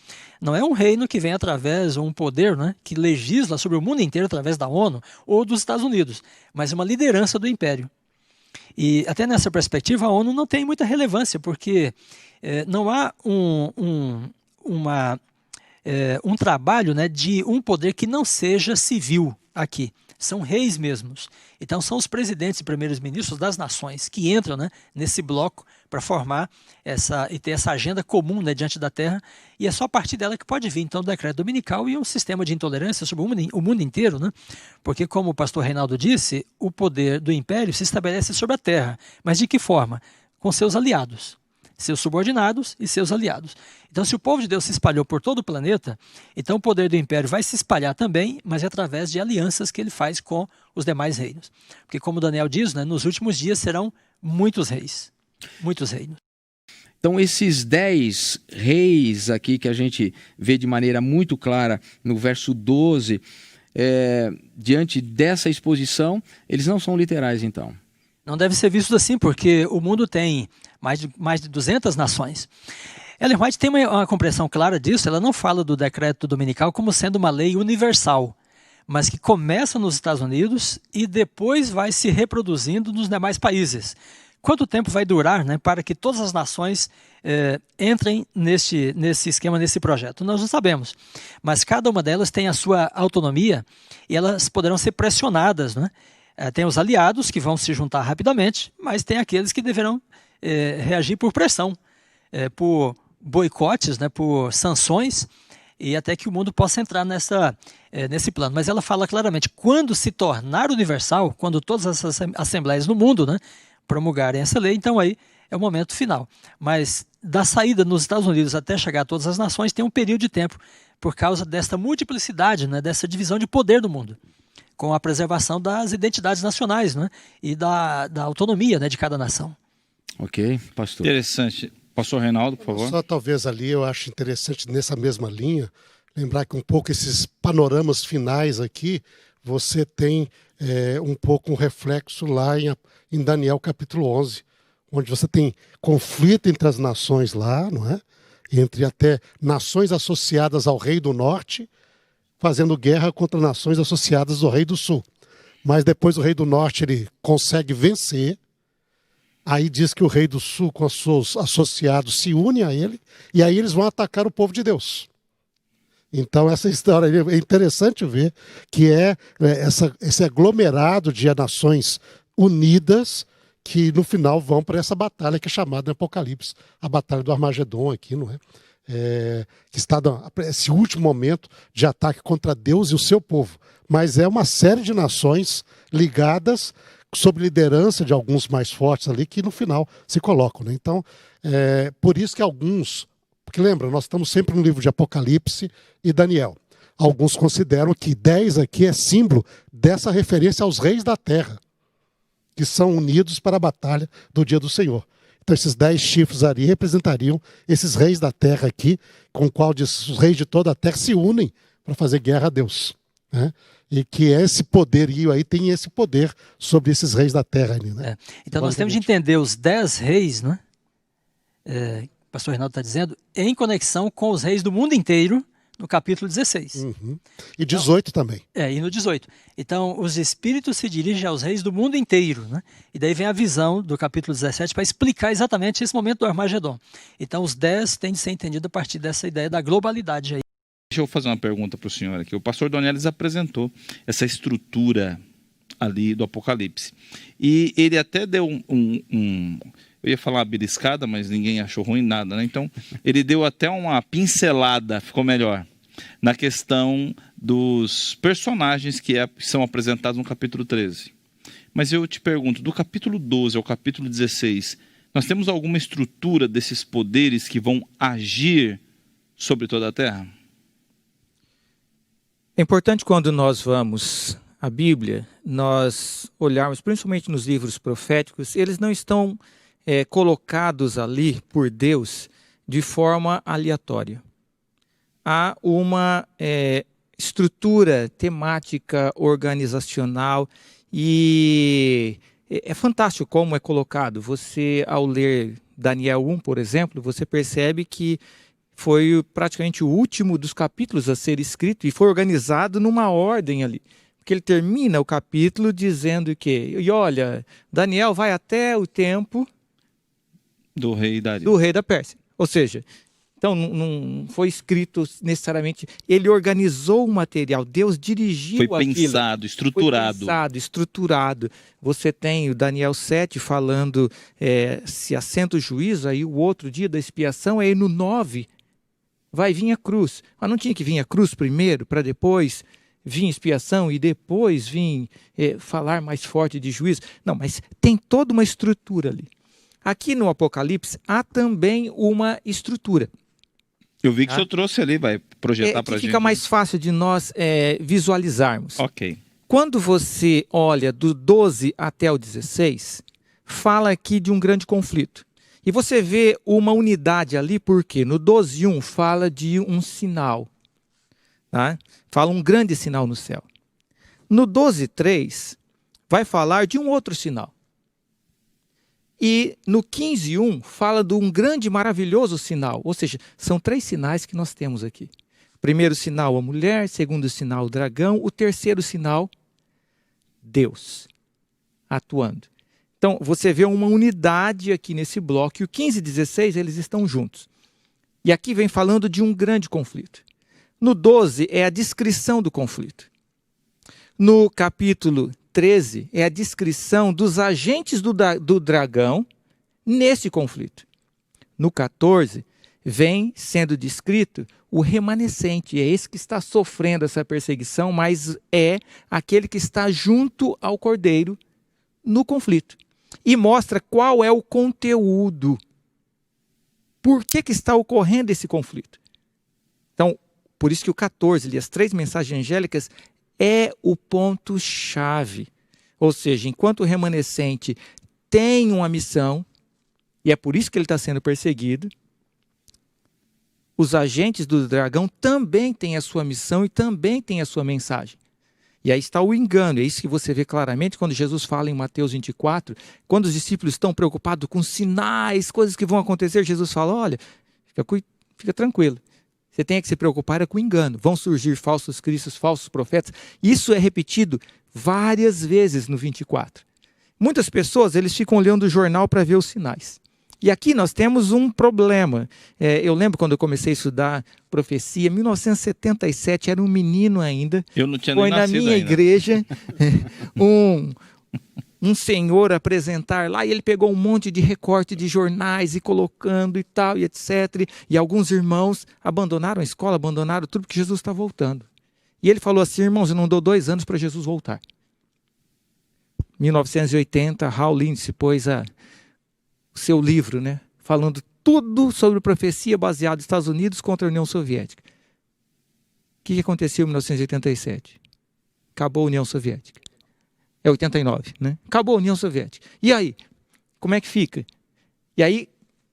Não é um reino que vem através, ou um poder, né, que legisla sobre o mundo inteiro através da ONU ou dos Estados Unidos, mas uma liderança do império. E até nessa perspectiva a ONU não tem muita relevância, porque não há um trabalho, né, de um poder que não seja civil aqui. São reis mesmos. Então são os presidentes e primeiros ministros das nações que entram, né, nesse bloco para formar e ter essa agenda comum, né, diante da terra, e é só a partir dela que pode vir então o decreto dominical e um sistema de intolerância sobre o mundo inteiro, né? Porque como o pastor Reinaldo disse, o poder do império se estabelece sobre a terra, mas de que forma? Com seus aliados, seus subordinados e seus aliados. Então, se o povo de Deus se espalhou por todo o planeta, então o poder do império vai se espalhar também, mas é através de alianças que ele faz com os demais reinos. Porque, como Daniel diz, né, nos últimos dias serão muitos reis, muitos reinos. Então, esses 10 reis aqui que a gente vê de maneira muito clara no verso 12, diante dessa exposição, eles não são literais, então. Não deve ser visto assim, porque o mundo tem mais de 200 nações. Ellen White tem uma compreensão clara disso. Ela não fala do decreto dominical como sendo uma lei universal, mas que começa nos Estados Unidos e depois vai se reproduzindo nos demais países. Quanto tempo vai durar, né, para que todas as nações entrem nesse esquema, nesse projeto? Nós não sabemos, mas cada uma delas tem a sua autonomia e elas poderão ser pressionadas, né? Tem os aliados que vão se juntar rapidamente, mas tem aqueles que deverão reagir por pressão, por boicotes, né, por sanções, e até que o mundo possa entrar nesse plano. Mas ela fala claramente, quando se tornar universal, quando todas essas assembleias no mundo, né, promulgarem essa lei, então aí é o momento final. Mas da saída nos Estados Unidos até chegar a todas as nações tem um período de tempo, por causa dessa multiplicidade, né, dessa divisão de poder do mundo, com a preservação das identidades nacionais, né, e da autonomia, né, de cada nação. Ok, pastor. Interessante. Pastor Reinaldo, por favor. Só talvez ali eu acho interessante nessa mesma linha, lembrar que um pouco esses panoramas finais aqui, você tem um pouco um reflexo lá em Daniel capítulo 11, onde você tem conflito entre as nações lá, não é? Entre até nações associadas ao rei do norte, fazendo guerra contra nações associadas ao rei do sul. Mas depois o rei do norte ele consegue vencer. Aí diz que o rei do sul com os seus associados se une a ele, e aí eles vão atacar o povo de Deus. Então essa história é interessante ver que esse aglomerado de nações unidas que no final vão para essa batalha que é chamada em Apocalipse, a batalha do Armagedon aqui, não é? Que está esse último momento de ataque contra Deus e o seu povo. Mas é uma série de nações ligadas sob liderança de alguns mais fortes ali, que no final se colocam, né? Então, por isso que alguns... Porque lembra, nós estamos sempre no livro de Apocalipse e Daniel. Alguns consideram que 10 aqui é símbolo dessa referência aos reis da terra, que são unidos para a batalha do dia do Senhor. Então, esses 10 chifres ali representariam esses reis da terra aqui, com o qual diz, os reis de toda a terra se unem para fazer guerra a Deus, né? E que esse poderio aí tem esse poder sobre esses reis da terra ali, né? Então nós temos de entender os 10 reis, né? O pastor Reinaldo está dizendo, em conexão com os reis do mundo inteiro, no capítulo 16. Uhum. E 18 então, também. E no 18. Então, os espíritos se dirigem aos reis do mundo inteiro, né? E daí vem a visão do capítulo 17 para explicar exatamente esse momento do Armagedon. Então, os 10 têm de ser entendidos a partir dessa ideia da globalidade aí. Deixa eu fazer uma pergunta para o senhor aqui. O pastor Dornelles apresentou essa estrutura ali do Apocalipse. E ele até deu eu ia falar uma beliscada, mas ninguém achou ruim nada, né? Então, ele deu até uma pincelada, ficou melhor, na questão dos personagens que são apresentados no capítulo 13. Mas eu te pergunto, do capítulo 12 ao capítulo 16, nós temos alguma estrutura desses poderes que vão agir sobre toda a Terra? É importante quando nós vamos à Bíblia, nós olharmos, principalmente nos livros proféticos, eles não estão colocados ali por Deus de forma aleatória. Há uma estrutura temática, organizacional, e é fantástico como é colocado. Você, ao ler Daniel 1, por exemplo, você percebe que foi praticamente o último dos capítulos a ser escrito e foi organizado numa ordem ali. Porque ele termina o capítulo dizendo que, e olha, Daniel vai até o tempo do rei da Pérsia. Ou seja, então não foi escrito necessariamente, ele organizou o material, Deus dirigiu aquilo. Foi pensado, estruturado. Foi pensado, estruturado. Você tem o Daniel 7 falando, se assenta o juízo, aí o outro dia da expiação, aí no 9 vai vir a cruz. Mas não tinha que vir a cruz primeiro, para depois vir expiação e depois vir falar mais forte de juízo? Não, mas tem toda uma estrutura ali. Aqui no Apocalipse há também uma estrutura. Eu vi que o senhor trouxe ali, vai projetar para a gente. Fica mais fácil de nós visualizarmos. Ok. Quando você olha do 12 até o 16, fala aqui de um grande conflito. E você vê uma unidade ali, porque no 12:1 fala de um sinal. Tá? Fala um grande sinal no céu. No 12:3 vai falar de um outro sinal. E no 15:1 fala de um grande e maravilhoso sinal. Ou seja, são 3 sinais que nós temos aqui. Primeiro sinal, a mulher. Segundo sinal, o dragão. O terceiro sinal, Deus atuando. Então, você vê uma unidade aqui nesse bloco. E o 15 e 16, eles estão juntos. E aqui vem falando de um grande conflito. No 12, é a descrição do conflito. No capítulo 13, é a descrição dos agentes do dragão nesse conflito. No 14, vem sendo descrito o remanescente. É esse que está sofrendo essa perseguição, mas é aquele que está junto ao cordeiro no conflito. E mostra qual é o conteúdo. Por que está ocorrendo esse conflito? Então, por isso que o 14, ali, as 3 mensagens angélicas, é o ponto-chave. Ou seja, enquanto o remanescente tem uma missão, e é por isso que ele está sendo perseguido, os agentes do dragão também têm a sua missão e também têm a sua mensagem. E aí está o engano, é isso que você vê claramente quando Jesus fala em Mateus 24, quando os discípulos estão preocupados com sinais, coisas que vão acontecer, Jesus fala, olha, fica tranquilo, você tem que se preocupar com o engano, vão surgir falsos cristos, falsos profetas, isso é repetido várias vezes no 24. Muitas pessoas, eles ficam olhando o jornal para ver os sinais. E aqui nós temos um problema. Eu lembro quando eu comecei a estudar profecia, em 1977, era um menino ainda. Eu não tinha nem nascido ainda. Foi na minha igreja, um senhor apresentar lá, e ele pegou um monte de recorte de jornais e colocando e tal, e etc. E alguns irmãos abandonaram a escola, abandonaram tudo, porque Jesus está voltando. E ele falou assim, irmãos, eu não dou 2 anos para Jesus voltar. 1980, Hal Lindsey pôs o seu livro, né, falando tudo sobre profecia baseado nos Estados Unidos contra a União Soviética. O que aconteceu em 1987? Acabou a União Soviética. É 89, né? Acabou a União Soviética. E aí? Como é que fica? E aí,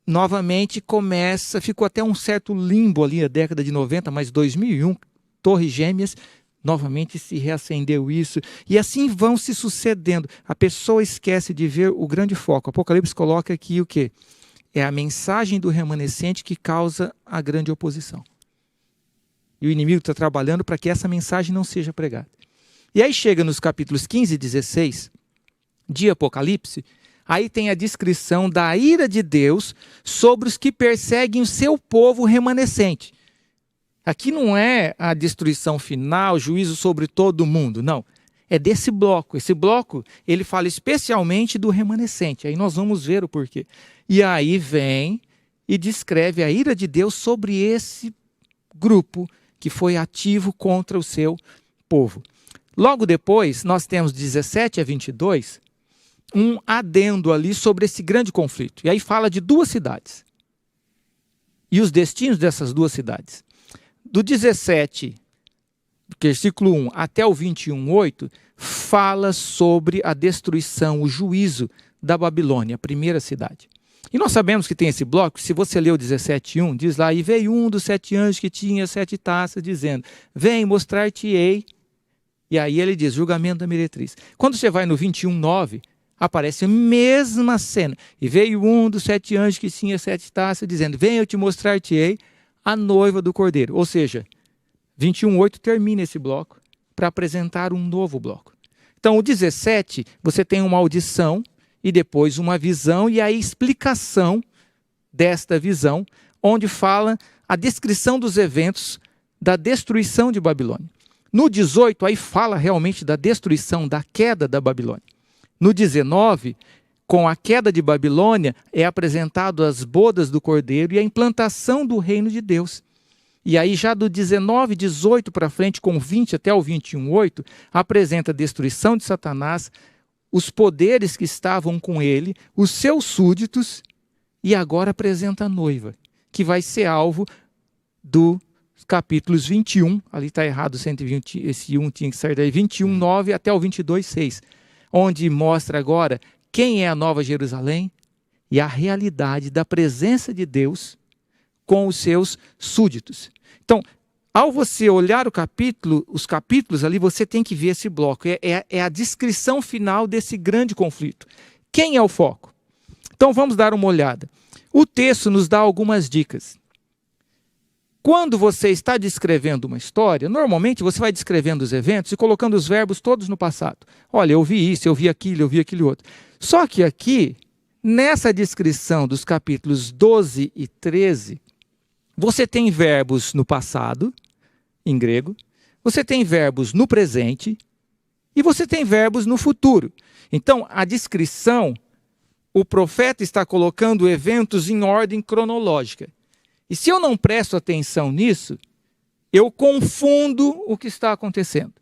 novamente, ficou até um certo limbo ali na década de 90, mas 2001, Torres Gêmeas, novamente se reacendeu isso, e assim vão se sucedendo. A pessoa esquece de ver o grande foco. O Apocalipse coloca aqui o quê? É a mensagem do remanescente que causa a grande oposição. E o inimigo está trabalhando para que essa mensagem não seja pregada. E aí chega nos capítulos 15 e 16 de Apocalipse, aí tem a descrição da ira de Deus sobre os que perseguem o seu povo remanescente. Aqui não é a destruição final, juízo sobre todo mundo, não. É desse bloco. Esse bloco, ele fala especialmente do remanescente. Aí nós vamos ver o porquê. E aí vem e descreve a ira de Deus sobre esse grupo que foi ativo contra o seu povo. Logo depois, nós temos 17 a 22, um adendo ali sobre esse grande conflito. E aí fala de 2 cidades. E os destinos dessas 2 cidades. Do 17, versículo 1 até o 21:8, fala sobre a destruição, o juízo da Babilônia, a primeira cidade. E nós sabemos que tem esse bloco, se você ler o 17:1, diz lá, e veio um dos 7 anjos que tinha 7 taças, dizendo, vem mostrar-te-ei. E aí ele diz, julgamento da meretriz. Quando você vai no 21:9, aparece a mesma cena. E veio um dos 7 anjos que tinha 7 taças, dizendo, vem eu te mostrar-te-ei a noiva do cordeiro. Ou seja, 21:8 termina esse bloco para apresentar um novo bloco. Então, o 17, você tem uma audição e depois uma visão e a explicação desta visão, onde fala a descrição dos eventos da destruição de Babilônia. No 18, aí fala realmente da destruição, da queda da Babilônia. No 19, com a queda de Babilônia, é apresentado as bodas do Cordeiro e a implantação do reino de Deus. E aí já do 19, 18 para frente, com 20 até o 21:8, apresenta a destruição de Satanás, os poderes que estavam com ele, os seus súditos, e agora apresenta a noiva, que vai ser alvo dos capítulos 21, ali está errado, 120, esse 1 tinha que sair daí, 21:9 até o 22:6, onde mostra agora quem é a Nova Jerusalém e a realidade da presença de Deus com os seus súditos. Então, ao você olhar os capítulos ali, você tem que ver esse bloco. É a descrição final desse grande conflito. Quem é o foco? Então, vamos dar uma olhada. O texto nos dá algumas dicas. quando você está descrevendo uma história, normalmente você vai descrevendo os eventos e colocando os verbos todos no passado. Olha, eu vi isso, eu vi aquilo outro. Só que aqui, nessa descrição dos capítulos 12 e 13, você tem verbos no passado, em grego, você tem verbos no presente e você tem verbos no futuro. Então, a descrição, o profeta está colocando eventos em ordem cronológica. E se eu não presto atenção nisso, eu confundo o que está acontecendo.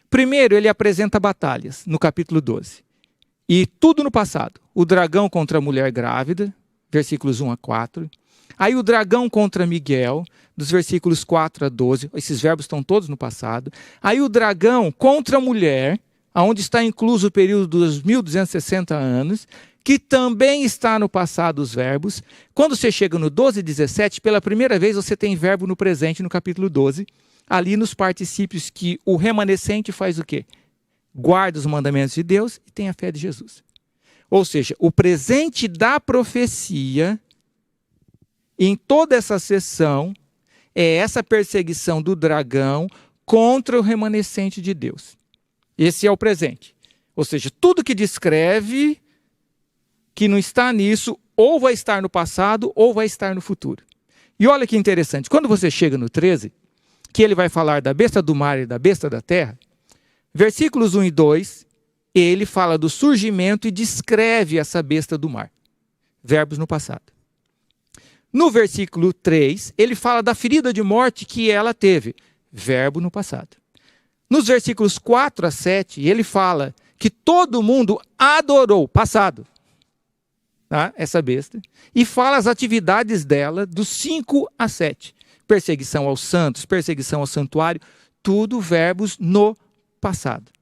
Primeiro, ele apresenta batalhas, no capítulo 12. E tudo no passado. O dragão contra a mulher grávida, versículos 1 a 4. Aí o dragão contra Miguel, dos versículos 4 a 12. Esses verbos estão todos no passado. Aí o dragão contra a mulher, onde está incluso o período dos 1260 anos, que também está no passado os verbos. Quando você chega no 12 e 17, pela primeira vez você tem verbo no presente no capítulo 12, ali nos particípios que o remanescente faz o quê? Guarda os mandamentos de Deus e tem a fé de Jesus. Ou seja, o presente da profecia, em toda essa sessão, é essa perseguição do dragão contra o remanescente de Deus. Esse é o presente. Ou seja, tudo que descreve que não está nisso, ou vai estar no passado, ou vai estar no futuro. E olha que interessante, quando você chega no 13, que ele vai falar da besta do mar e da besta da terra, versículos 1 e 2, ele fala do surgimento e descreve essa besta do mar. Verbos no passado. No versículo 3, ele fala da ferida de morte que ela teve. Verbo no passado. Nos versículos 4 a 7, ele fala que todo mundo adorou, passado, tá? Essa besta, e fala as atividades dela dos 5 a 7. Perseguição aos santos, perseguição ao santuário, tudo verbos no passado.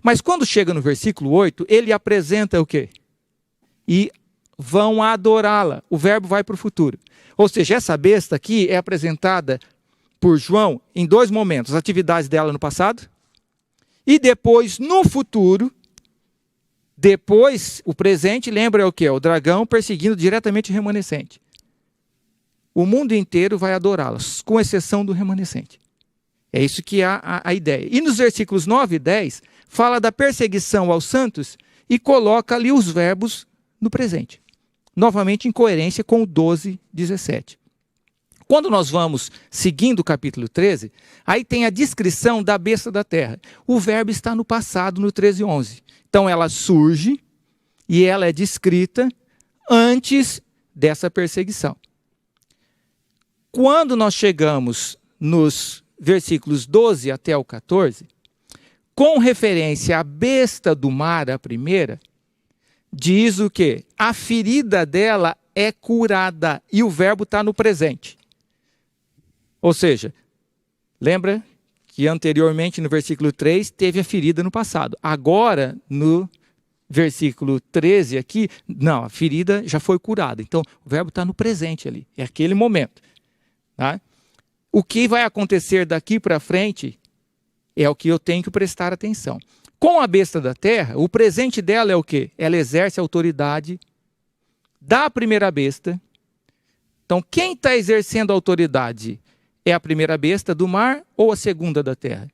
Mas quando chega no versículo 8, ele apresenta o quê? E vão adorá-la. O verbo vai para o futuro. Ou seja, essa besta aqui é apresentada por João em dois momentos. As atividades dela no passado e depois no futuro. Depois, o presente, lembra o quê? O dragão perseguindo diretamente o remanescente. O mundo inteiro vai adorá-las, com exceção do remanescente. É isso que é a ideia. E nos versículos 9 e 10, fala da perseguição aos santos e coloca ali os verbos no presente. Novamente em coerência com o 12, 17. Quando nós vamos seguindo o capítulo 13, aí tem a descrição da besta da terra. O verbo está no passado, no 13 e 11. Então ela surge e ela é descrita antes dessa perseguição. Quando nós chegamos nos versículos 12 até o 14, com referência à besta do mar, a primeira, diz o quê? A ferida dela é curada e o verbo está no presente. Ou seja, lembra que anteriormente no versículo 3 teve a ferida no passado. Agora, no versículo 13 aqui, não, a ferida já foi curada. Então, o verbo está no presente ali, é aquele momento. Tá? O que vai acontecer daqui para frente é o que eu tenho que prestar atenção. Com a besta da terra, o presente dela é o quê? Ela exerce a autoridade da primeira besta. Então, quem está exercendo a autoridade é a primeira besta do mar ou a segunda da terra?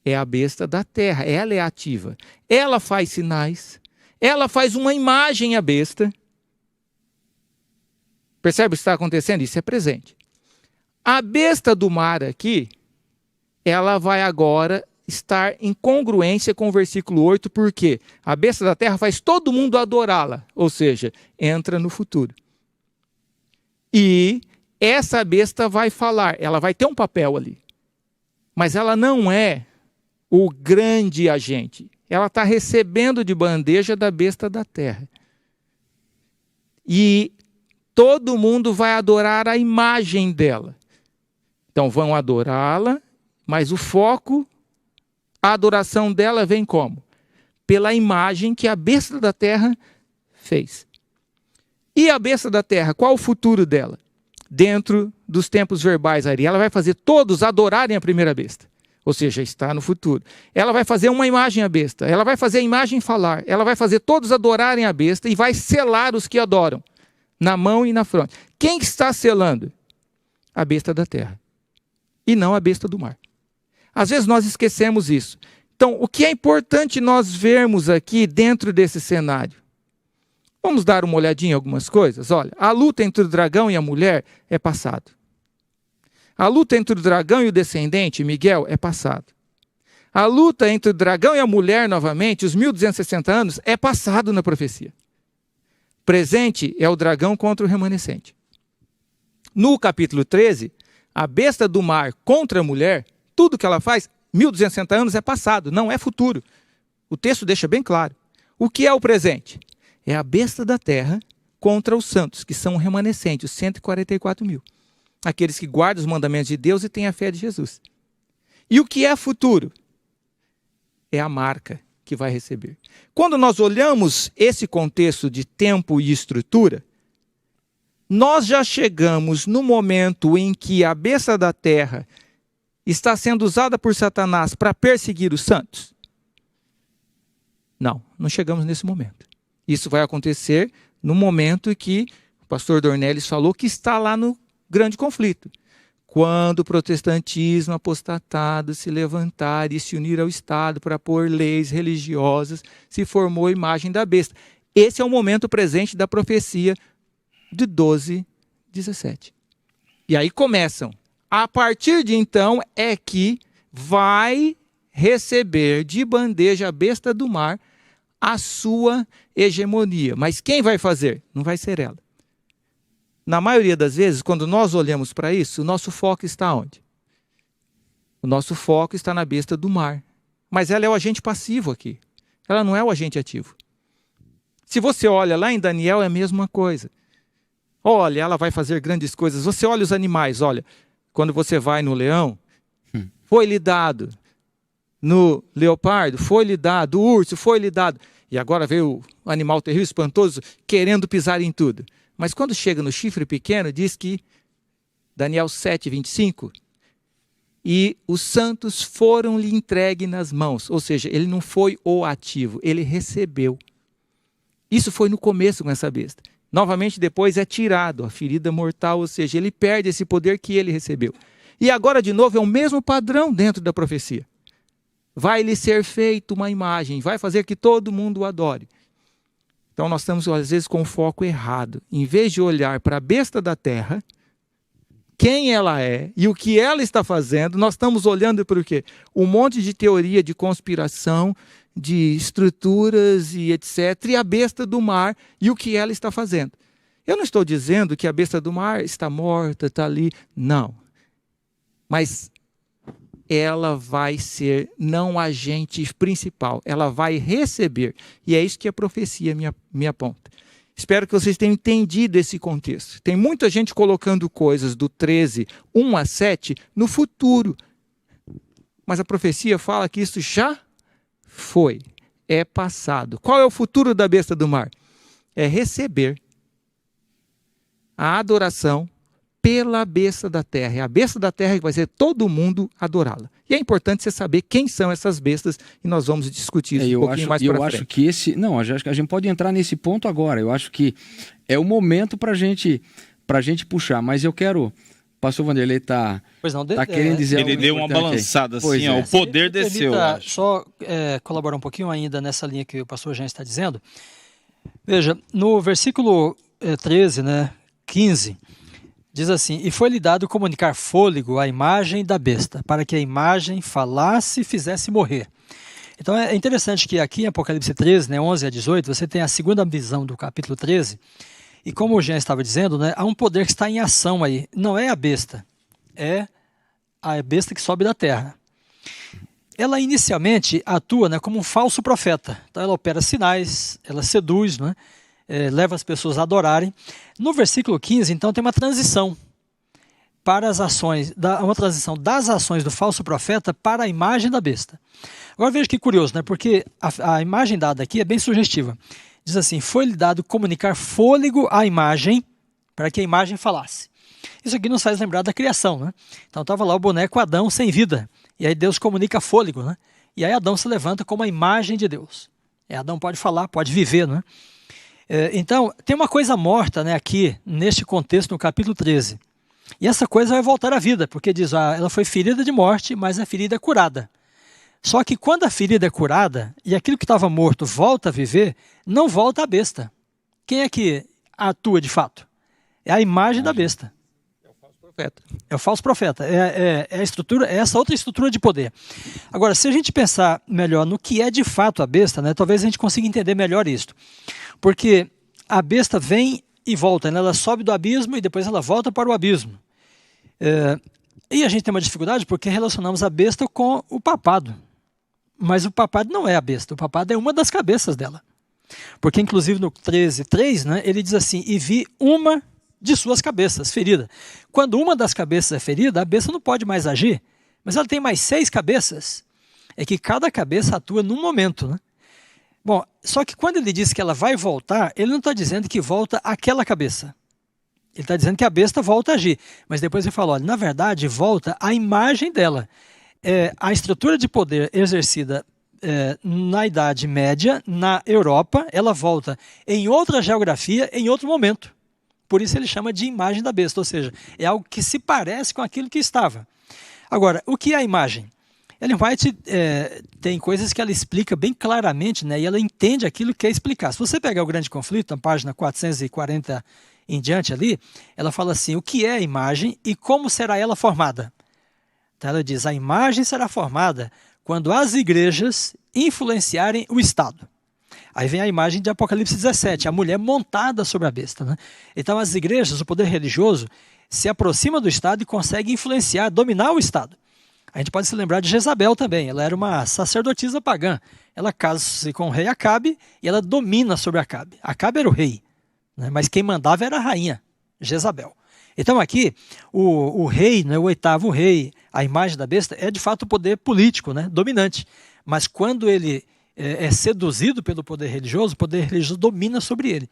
É a besta da terra, ela é ativa. Ela faz sinais, ela faz uma imagem à besta. Percebe o que está acontecendo? Isso é presente. A besta do mar aqui, ela vai agora estar em congruência com o versículo 8, porque a besta da terra faz todo mundo adorá-la, ou seja, entra no futuro. E essa besta vai falar, ela vai ter um papel ali, mas ela não é o grande agente. Ela está recebendo de bandeja da besta da terra. E todo mundo vai adorar a imagem dela. Então vão adorá-la, mas o foco, a adoração dela vem como? Pela imagem que a besta da terra fez. E a besta da terra, qual o futuro dela? Dentro dos tempos verbais ali, ela vai fazer todos adorarem a primeira besta. Ou seja, está no futuro. Ela vai fazer uma imagem à besta, ela vai fazer a imagem falar, ela vai fazer todos adorarem a besta e vai selar os que adoram, na mão e na fronte. Quem está selando? a besta da terra e não a besta do mar. Às vezes nós esquecemos isso. Então, o que é importante nós vermos aqui dentro desse cenário? Vamos dar uma olhadinha em algumas coisas? Olha, a luta entre o dragão e a mulher é passado. A luta entre o dragão e o descendente, Miguel, é passado. A luta entre o dragão e a mulher, novamente, os 1260 anos, é passado na profecia. Presente é o dragão contra o remanescente. No capítulo 13, a besta do mar contra a mulher, tudo que ela faz, 1260 anos é passado, não é futuro. O texto deixa bem claro. O que é o presente? É a besta da terra contra os santos, que são o remanescente, os 144 mil. Aqueles que guardam os mandamentos de Deus e têm a fé de Jesus. E o que é futuro? É a marca que vai receber. Quando nós olhamos esse contexto de tempo e estrutura, nós já chegamos no momento em que a besta da terra está sendo usada por Satanás para perseguir os santos? Não chegamos nesse momento. Isso vai acontecer no momento em que o pastor Dornelles falou que está lá no grande conflito. Quando o protestantismo apostatado se levantar e se unir ao Estado para pôr leis religiosas, se formou a imagem da besta. Esse é o momento presente da profecia de 12:17. E aí começam. A partir de então é que vai receber de bandeja a besta do mar a sua hegemonia. Mas quem vai fazer? Não vai ser ela. Na maioria das vezes, quando nós olhamos para isso, o nosso foco está onde? O nosso foco está na besta do mar. Mas ela é o agente passivo aqui. Ela não é o agente ativo. Se você olha lá em Daniel, é a mesma coisa. Olha, ela vai fazer grandes coisas. Você olha os animais, olha. Quando você vai no leão, foi-lhe dado. No leopardo, foi-lhe dado. O urso, foi-lhe dado. E agora veio o animal terrível, espantoso, querendo pisar em tudo. Mas quando chega no chifre pequeno, diz que, Daniel 7:25, e os santos foram-lhe entregues nas mãos. Ou seja, ele não foi o ativo, ele recebeu. Isso foi no começo com essa besta. Novamente depois é tirado a ferida mortal, ou seja, ele perde esse poder que ele recebeu. E agora de novo é o mesmo padrão dentro da profecia. Vai lhe ser feita uma imagem, vai fazer que todo mundo o adore. Então nós estamos às vezes com o foco errado. Em vez de olhar para a besta da terra, quem ela é e o que ela está fazendo, nós estamos olhando para o quê? Um monte de teoria de conspiração, de estruturas e etc. E a besta do mar e o que ela está fazendo. Eu não estou dizendo que a besta do mar está morta, está ali. Não. Mas ela vai ser não agente principal. Ela vai receber. E é isso que a profecia me aponta. Espero que vocês tenham entendido esse contexto. Tem muita gente colocando coisas do 13:1-7 no futuro. Mas a profecia fala que isso já foi, é passado. Qual é o futuro da besta do mar? É receber a adoração pela besta da terra. É a besta da terra que vai ser todo mundo adorá-la. E é importante você saber quem são essas bestas e nós vamos discutir isso um pouquinho mais para frente. Eu acho que esse... Não, a gente pode entrar nesse ponto agora. Eu acho que é o momento para gente puxar. Mas eu quero... Pastor Vanderlei está querendo dizer algo. Ele deu uma balançada assim, ó, o poder desceu. Só colaborar um pouquinho ainda nessa linha que o pastor Jean está dizendo. Veja, no versículo 13, 15, diz assim: e foi-lhe dado comunicar fôlego à imagem da besta, para que a imagem falasse e fizesse morrer. Então é interessante que aqui em Apocalipse 13, 11-18, você tem a segunda visão do capítulo 13, e como o Jean estava dizendo, há um poder que está em ação aí. Não é a besta, é a besta que sobe da terra. Ela inicialmente atua como um falso profeta. Então ela opera sinais, ela seduz, leva as pessoas a adorarem. No versículo 15, então, tem uma transição para as ações, uma transição das ações do falso profeta para a imagem da besta. Agora veja que curioso, porque a imagem dada aqui é bem sugestiva. Diz assim: foi-lhe dado comunicar fôlego à imagem, para que a imagem falasse. Isso aqui nos faz lembrar da criação, Então estava lá o boneco Adão sem vida, e aí Deus comunica fôlego, E aí Adão se levanta como a imagem de Deus. Adão pode falar, pode viver, Então, tem uma coisa morta aqui, neste contexto, no capítulo 13. E essa coisa vai voltar à vida, porque diz, ela foi ferida de morte, mas a ferida é curada. Só que quando a ferida é curada e aquilo que estava morto volta a viver, não volta a besta. Quem é que atua de fato? É a imagem da besta. Profeta. É o falso profeta. É a estrutura, é essa outra estrutura de poder. Agora, se a gente pensar melhor no que é de fato a besta, né, talvez a gente consiga entender melhor isso. Porque a besta vem e volta, né, ela sobe do abismo e depois ela volta para o abismo. E a gente tem uma dificuldade porque relacionamos a besta com o papado. Mas o papado não é a besta, o papado é uma das cabeças dela. Porque, inclusive, no 13:3, né, ele diz assim, e vi uma de suas cabeças ferida. Quando uma das cabeças é ferida, a besta não pode mais agir, mas ela tem mais 6 cabeças. É que cada cabeça atua num momento, né? Bom, só que quando ele diz que ela vai voltar, ele não está dizendo que volta aquela cabeça. Ele está dizendo que a besta volta a agir. Mas depois ele fala, olha, na verdade, volta a imagem dela. A estrutura de poder exercida na Idade Média, na Europa, ela volta em outra geografia, em outro momento. Por isso ele chama de imagem da besta, ou seja, é algo que se parece com aquilo que estava. Agora, o que é a imagem? Ellen White tem coisas que ela explica bem claramente, né, e ela entende aquilo que quer explicar. Se você pegar o Grande Conflito, na página 440 em diante ali, ela fala assim, o que é a imagem e como será ela formada? Então ela diz, a imagem será formada quando as igrejas influenciarem o Estado. Aí vem a imagem de Apocalipse 17, a mulher montada sobre a besta, né? Então as igrejas, o poder religioso, se aproxima do Estado e consegue influenciar, dominar o Estado. A gente pode se lembrar de Jezabel também, ela era uma sacerdotisa pagã. Ela casa-se com o rei Acabe e ela domina sobre Acabe. Acabe era o rei, né? Mas quem mandava era a rainha, Jezabel. Então aqui, o rei, né, o 8º rei, a imagem da besta, é de fato o poder político, né, dominante. Mas quando ele é seduzido pelo poder religioso, o poder religioso domina sobre ele.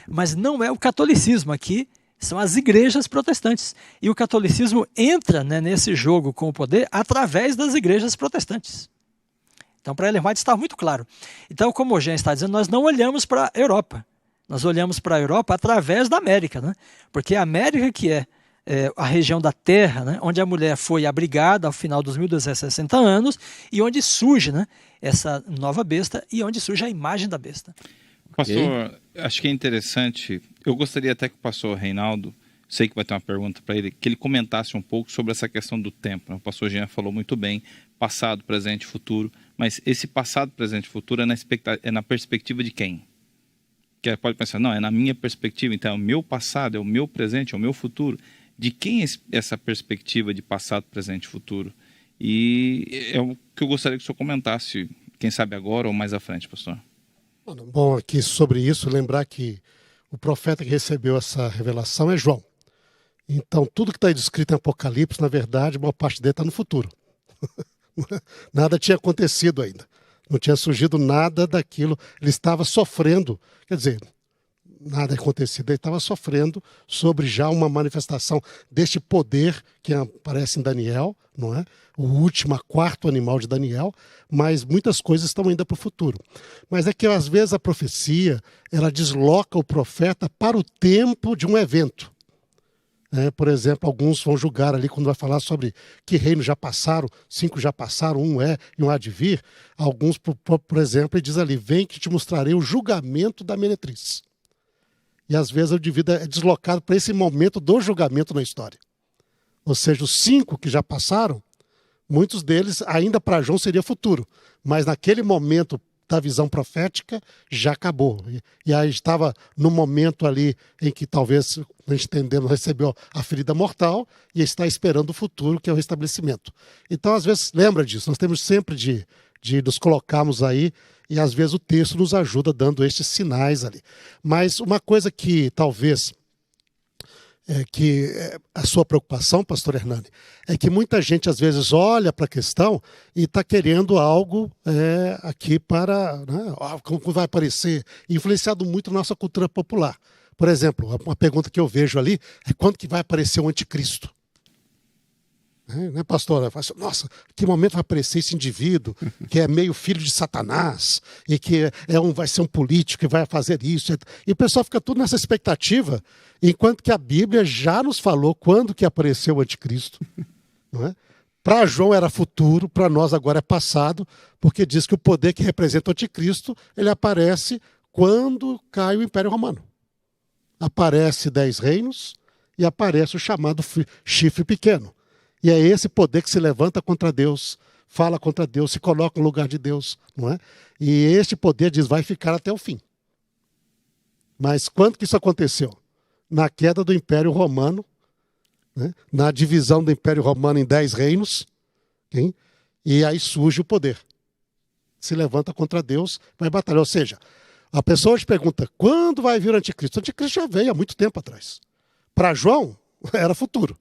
Mas não é o catolicismo, aqui são as igrejas protestantes. E o catolicismo entra, né, nesse jogo com o poder através das igrejas protestantes. Então, para Ellen White está muito claro. Então, como o Jean está dizendo, nós não olhamos para a Europa. Nós olhamos para a Europa através da América, né? Porque a América que é a região da Terra, né, onde a mulher foi abrigada ao final dos 1260 anos e onde surge, né, essa nova besta e onde surge a imagem da besta. Pastor, acho que é interessante, eu gostaria até que o pastor Reinaldo, sei que vai ter uma pergunta para ele, que ele comentasse um pouco sobre essa questão do tempo. O pastor Jean falou muito bem, passado, presente e futuro, mas esse passado, presente e futuro é na perspectiva de quem? Que pode pensar, não, é na minha perspectiva, então é o meu passado, é o meu presente, é o meu futuro. De quem é essa perspectiva de passado, presente e futuro? E é o que eu gostaria que o senhor comentasse, quem sabe agora ou mais à frente, pastor. Bom, aqui sobre isso, lembrar que o profeta que recebeu essa revelação é João. Então, tudo que está descrito em Apocalipse, na verdade, boa parte dele está no futuro. Nada tinha acontecido ainda. Não tinha surgido nada daquilo. Ele estava sofrendo. Quer dizer, nada acontecido. Ele estava sofrendo sobre já uma manifestação deste poder que aparece em Daniel, não é? O último, quarto animal de Daniel, mas muitas coisas estão ainda para o futuro. Mas é que às vezes a profecia, ela desloca o profeta para o tempo de um evento. Por exemplo, alguns vão julgar ali quando vai falar sobre que reinos já passaram, 5 já passaram, 1 é e 1 há de vir. Alguns, por exemplo, ele diz ali, vem que te mostrarei o julgamento da meretriz. E às vezes o indivíduo é deslocado para esse momento do julgamento na história. Ou seja, os 5 que já passaram, muitos deles ainda para João seria futuro. Mas naquele momento da visão profética já acabou. E aí estava no momento ali em que talvez, a gente entendendo, recebeu a ferida mortal e está esperando o futuro, que é o restabelecimento. Então, às vezes, lembra disso. Nós temos sempre de nos colocarmos aí e às vezes o texto nos ajuda dando estes sinais ali. Mas uma coisa que talvez a sua preocupação, pastor Hernani, é que muita gente às vezes olha para a questão e está querendo algo aqui para, né, como vai aparecer, influenciado muito na nossa cultura popular. Por exemplo, uma pergunta que eu vejo ali é quando que vai aparecer o anticristo? Né, pastor? Nossa, que momento vai aparecer esse indivíduo que é meio filho de Satanás e que vai ser um político que vai fazer isso. E o pessoal fica tudo nessa expectativa, enquanto que a Bíblia já nos falou quando que apareceu o anticristo. Não é? Para João era futuro, para nós agora é passado, porque diz que o poder que representa o anticristo, ele aparece quando cai o Império Romano. Aparece 10 reinos e aparece o chamado chifre pequeno. E é esse poder que se levanta contra Deus, fala contra Deus, se coloca no lugar de Deus, não é? E este poder diz, vai ficar até o fim. Mas quando que isso aconteceu? Na queda do Império Romano, né? Na divisão do Império Romano em 10 reinos, hein? E aí surge o poder. Se levanta contra Deus, vai batalhar. Ou seja, a pessoa hoje pergunta, quando vai vir o anticristo? O anticristo já veio há muito tempo atrás. Para João, era futuro.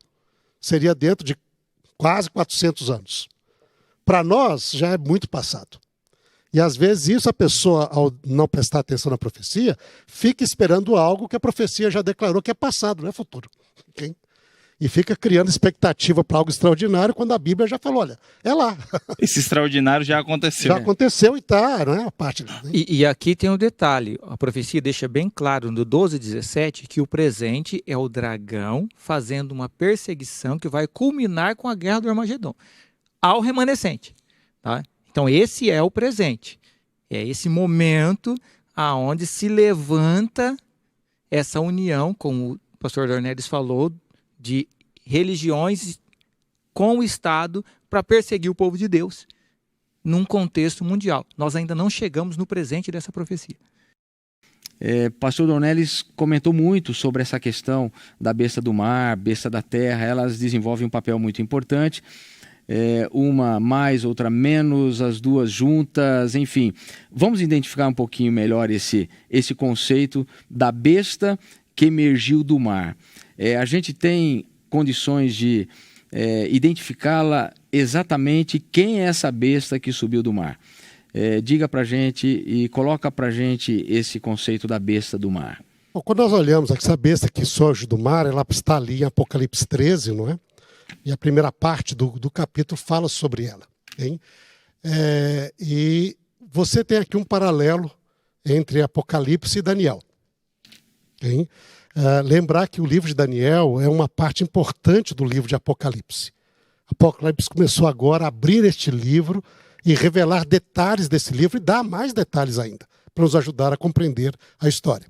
Seria dentro de quase 400 anos. Para nós, já é muito passado. E às vezes isso a pessoa, ao não prestar atenção na profecia, fica esperando algo que a profecia já declarou que é passado, não é futuro. Okay? E fica criando expectativa para algo extraordinário, quando a Bíblia já falou, olha, é lá. Esse extraordinário já aconteceu. Já aconteceu e está, não é a parte. Né? E aqui tem um detalhe, a profecia deixa bem claro no 12:17 que o presente é o dragão fazendo uma perseguição que vai culminar com a guerra do Armagedon, ao remanescente. Tá? Então esse é o presente, é esse momento aonde se levanta essa união, como o pastor Dornelles falou, de religiões com o Estado para perseguir o povo de Deus num contexto mundial. Nós ainda não chegamos no presente dessa profecia. Pastor Dornelles comentou muito sobre essa questão da besta do mar, besta da terra. Elas desenvolvem um papel muito importante. Uma mais, outra menos, as duas juntas, enfim. Vamos identificar um pouquinho melhor esse conceito da besta que emergiu do mar. A gente tem condições de identificá-la exatamente quem é essa besta que subiu do mar. Diga para a gente e coloca para a gente esse conceito da besta do mar. Bom, quando nós olhamos essa besta que surge do mar, ela está ali em Apocalipse 13, não é? E a primeira parte do capítulo fala sobre ela. Hein? E você tem aqui um paralelo entre Apocalipse e Daniel. Hein? Lembrar que o livro de Daniel é uma parte importante do livro de Apocalipse. Apocalipse começou agora a abrir este livro e revelar detalhes desse livro e dar mais detalhes ainda, para nos ajudar a compreender a história.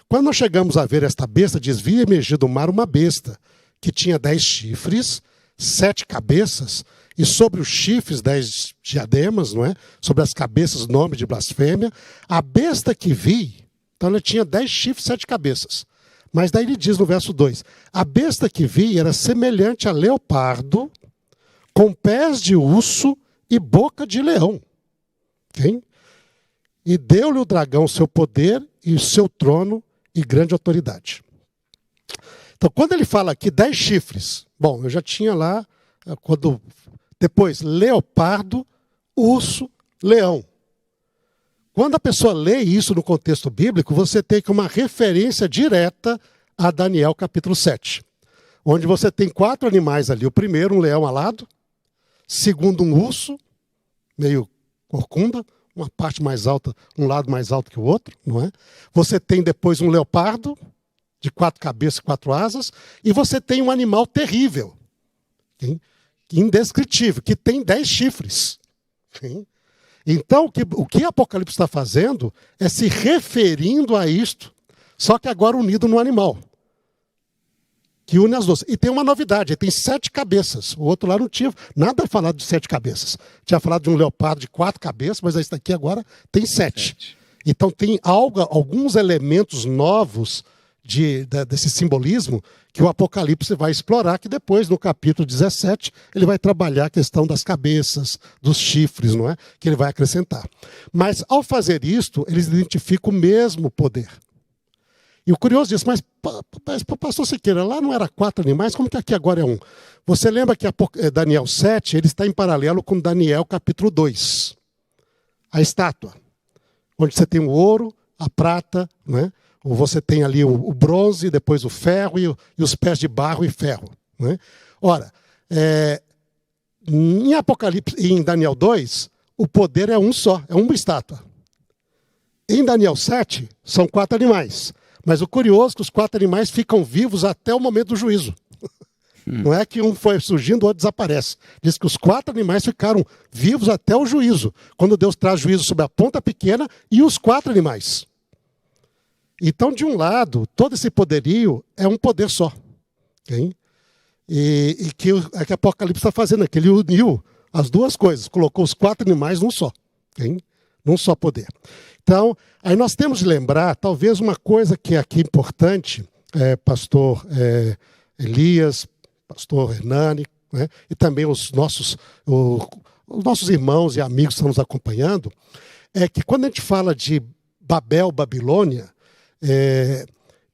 Quando nós chegamos a ver esta besta, diz, vi emergir do mar uma besta que tinha 10 chifres, 7 cabeças, e sobre os chifres 10 diademas, não é? Sobre as cabeças nome de blasfêmia. A besta que vi, então ela tinha 10 chifres, 7 cabeças. Mas daí ele diz no verso 2, a besta que vi era semelhante a leopardo, com pés de urso e boca de leão. Okay? E deu-lhe o dragão seu poder e o seu trono e grande autoridade. Então, quando ele fala aqui 10 chifres, bom, eu já tinha lá, depois, leopardo, urso, leão. Quando a pessoa lê isso no contexto bíblico, você tem uma referência direta a Daniel capítulo 7, onde você tem 4 animais ali. O primeiro, um leão alado. Segundo, um urso, meio corcunda, uma parte mais alta, um lado mais alto que o outro, não é? Você tem depois um leopardo, de 4 cabeças e 4 asas, e você tem um animal terrível, hein? Indescritível, que tem 10 chifres. Hein? Então, o que Apocalipse está fazendo é se referindo a isto, só que agora unido no animal, que une as duas. E tem uma novidade, tem 7 cabeças. O outro lá não tinha nada falado de 7 cabeças. Tinha falado de um leopardo de 4 cabeças, mas esse daqui agora tem 7. Então tem alguns elementos novos desse simbolismo que o Apocalipse vai explorar, que depois, no capítulo 17, ele vai trabalhar a questão das cabeças, dos chifres, não é? Que ele vai acrescentar. Mas, ao fazer isto, eles identificam o mesmo poder. E o curioso disso, mas pastor Siqueira, lá não era 4 animais, como que aqui agora é 1? Você lembra que Daniel 7, ele está em paralelo com Daniel capítulo 2. A estátua, onde você tem o ouro, a prata, não é? Você tem ali o bronze, depois o ferro e os pés de barro e ferro. Né? Ora, Em Apocalipse, em Daniel 2, o poder é um só, é uma estátua. Em Daniel 7, são 4 animais. Mas o curioso é que os 4 animais ficam vivos até o momento do juízo. Não é que um foi surgindo, o outro desaparece. Diz que os 4 animais ficaram vivos até o juízo, quando Deus traz juízo sobre a ponta pequena e os 4 animais. Então, de um lado, todo esse poderio é um poder só. Okay? E que Apocalipse está fazendo aqui, ele uniu as duas coisas, colocou os 4 animais num só. Okay? Num só poder. Então, aí nós temos de lembrar, talvez uma coisa que é aqui importante, pastor Elias, pastor Hernani, né, e também os nossos irmãos e amigos que estão nos acompanhando, é que quando a gente fala de Babel, Babilônia,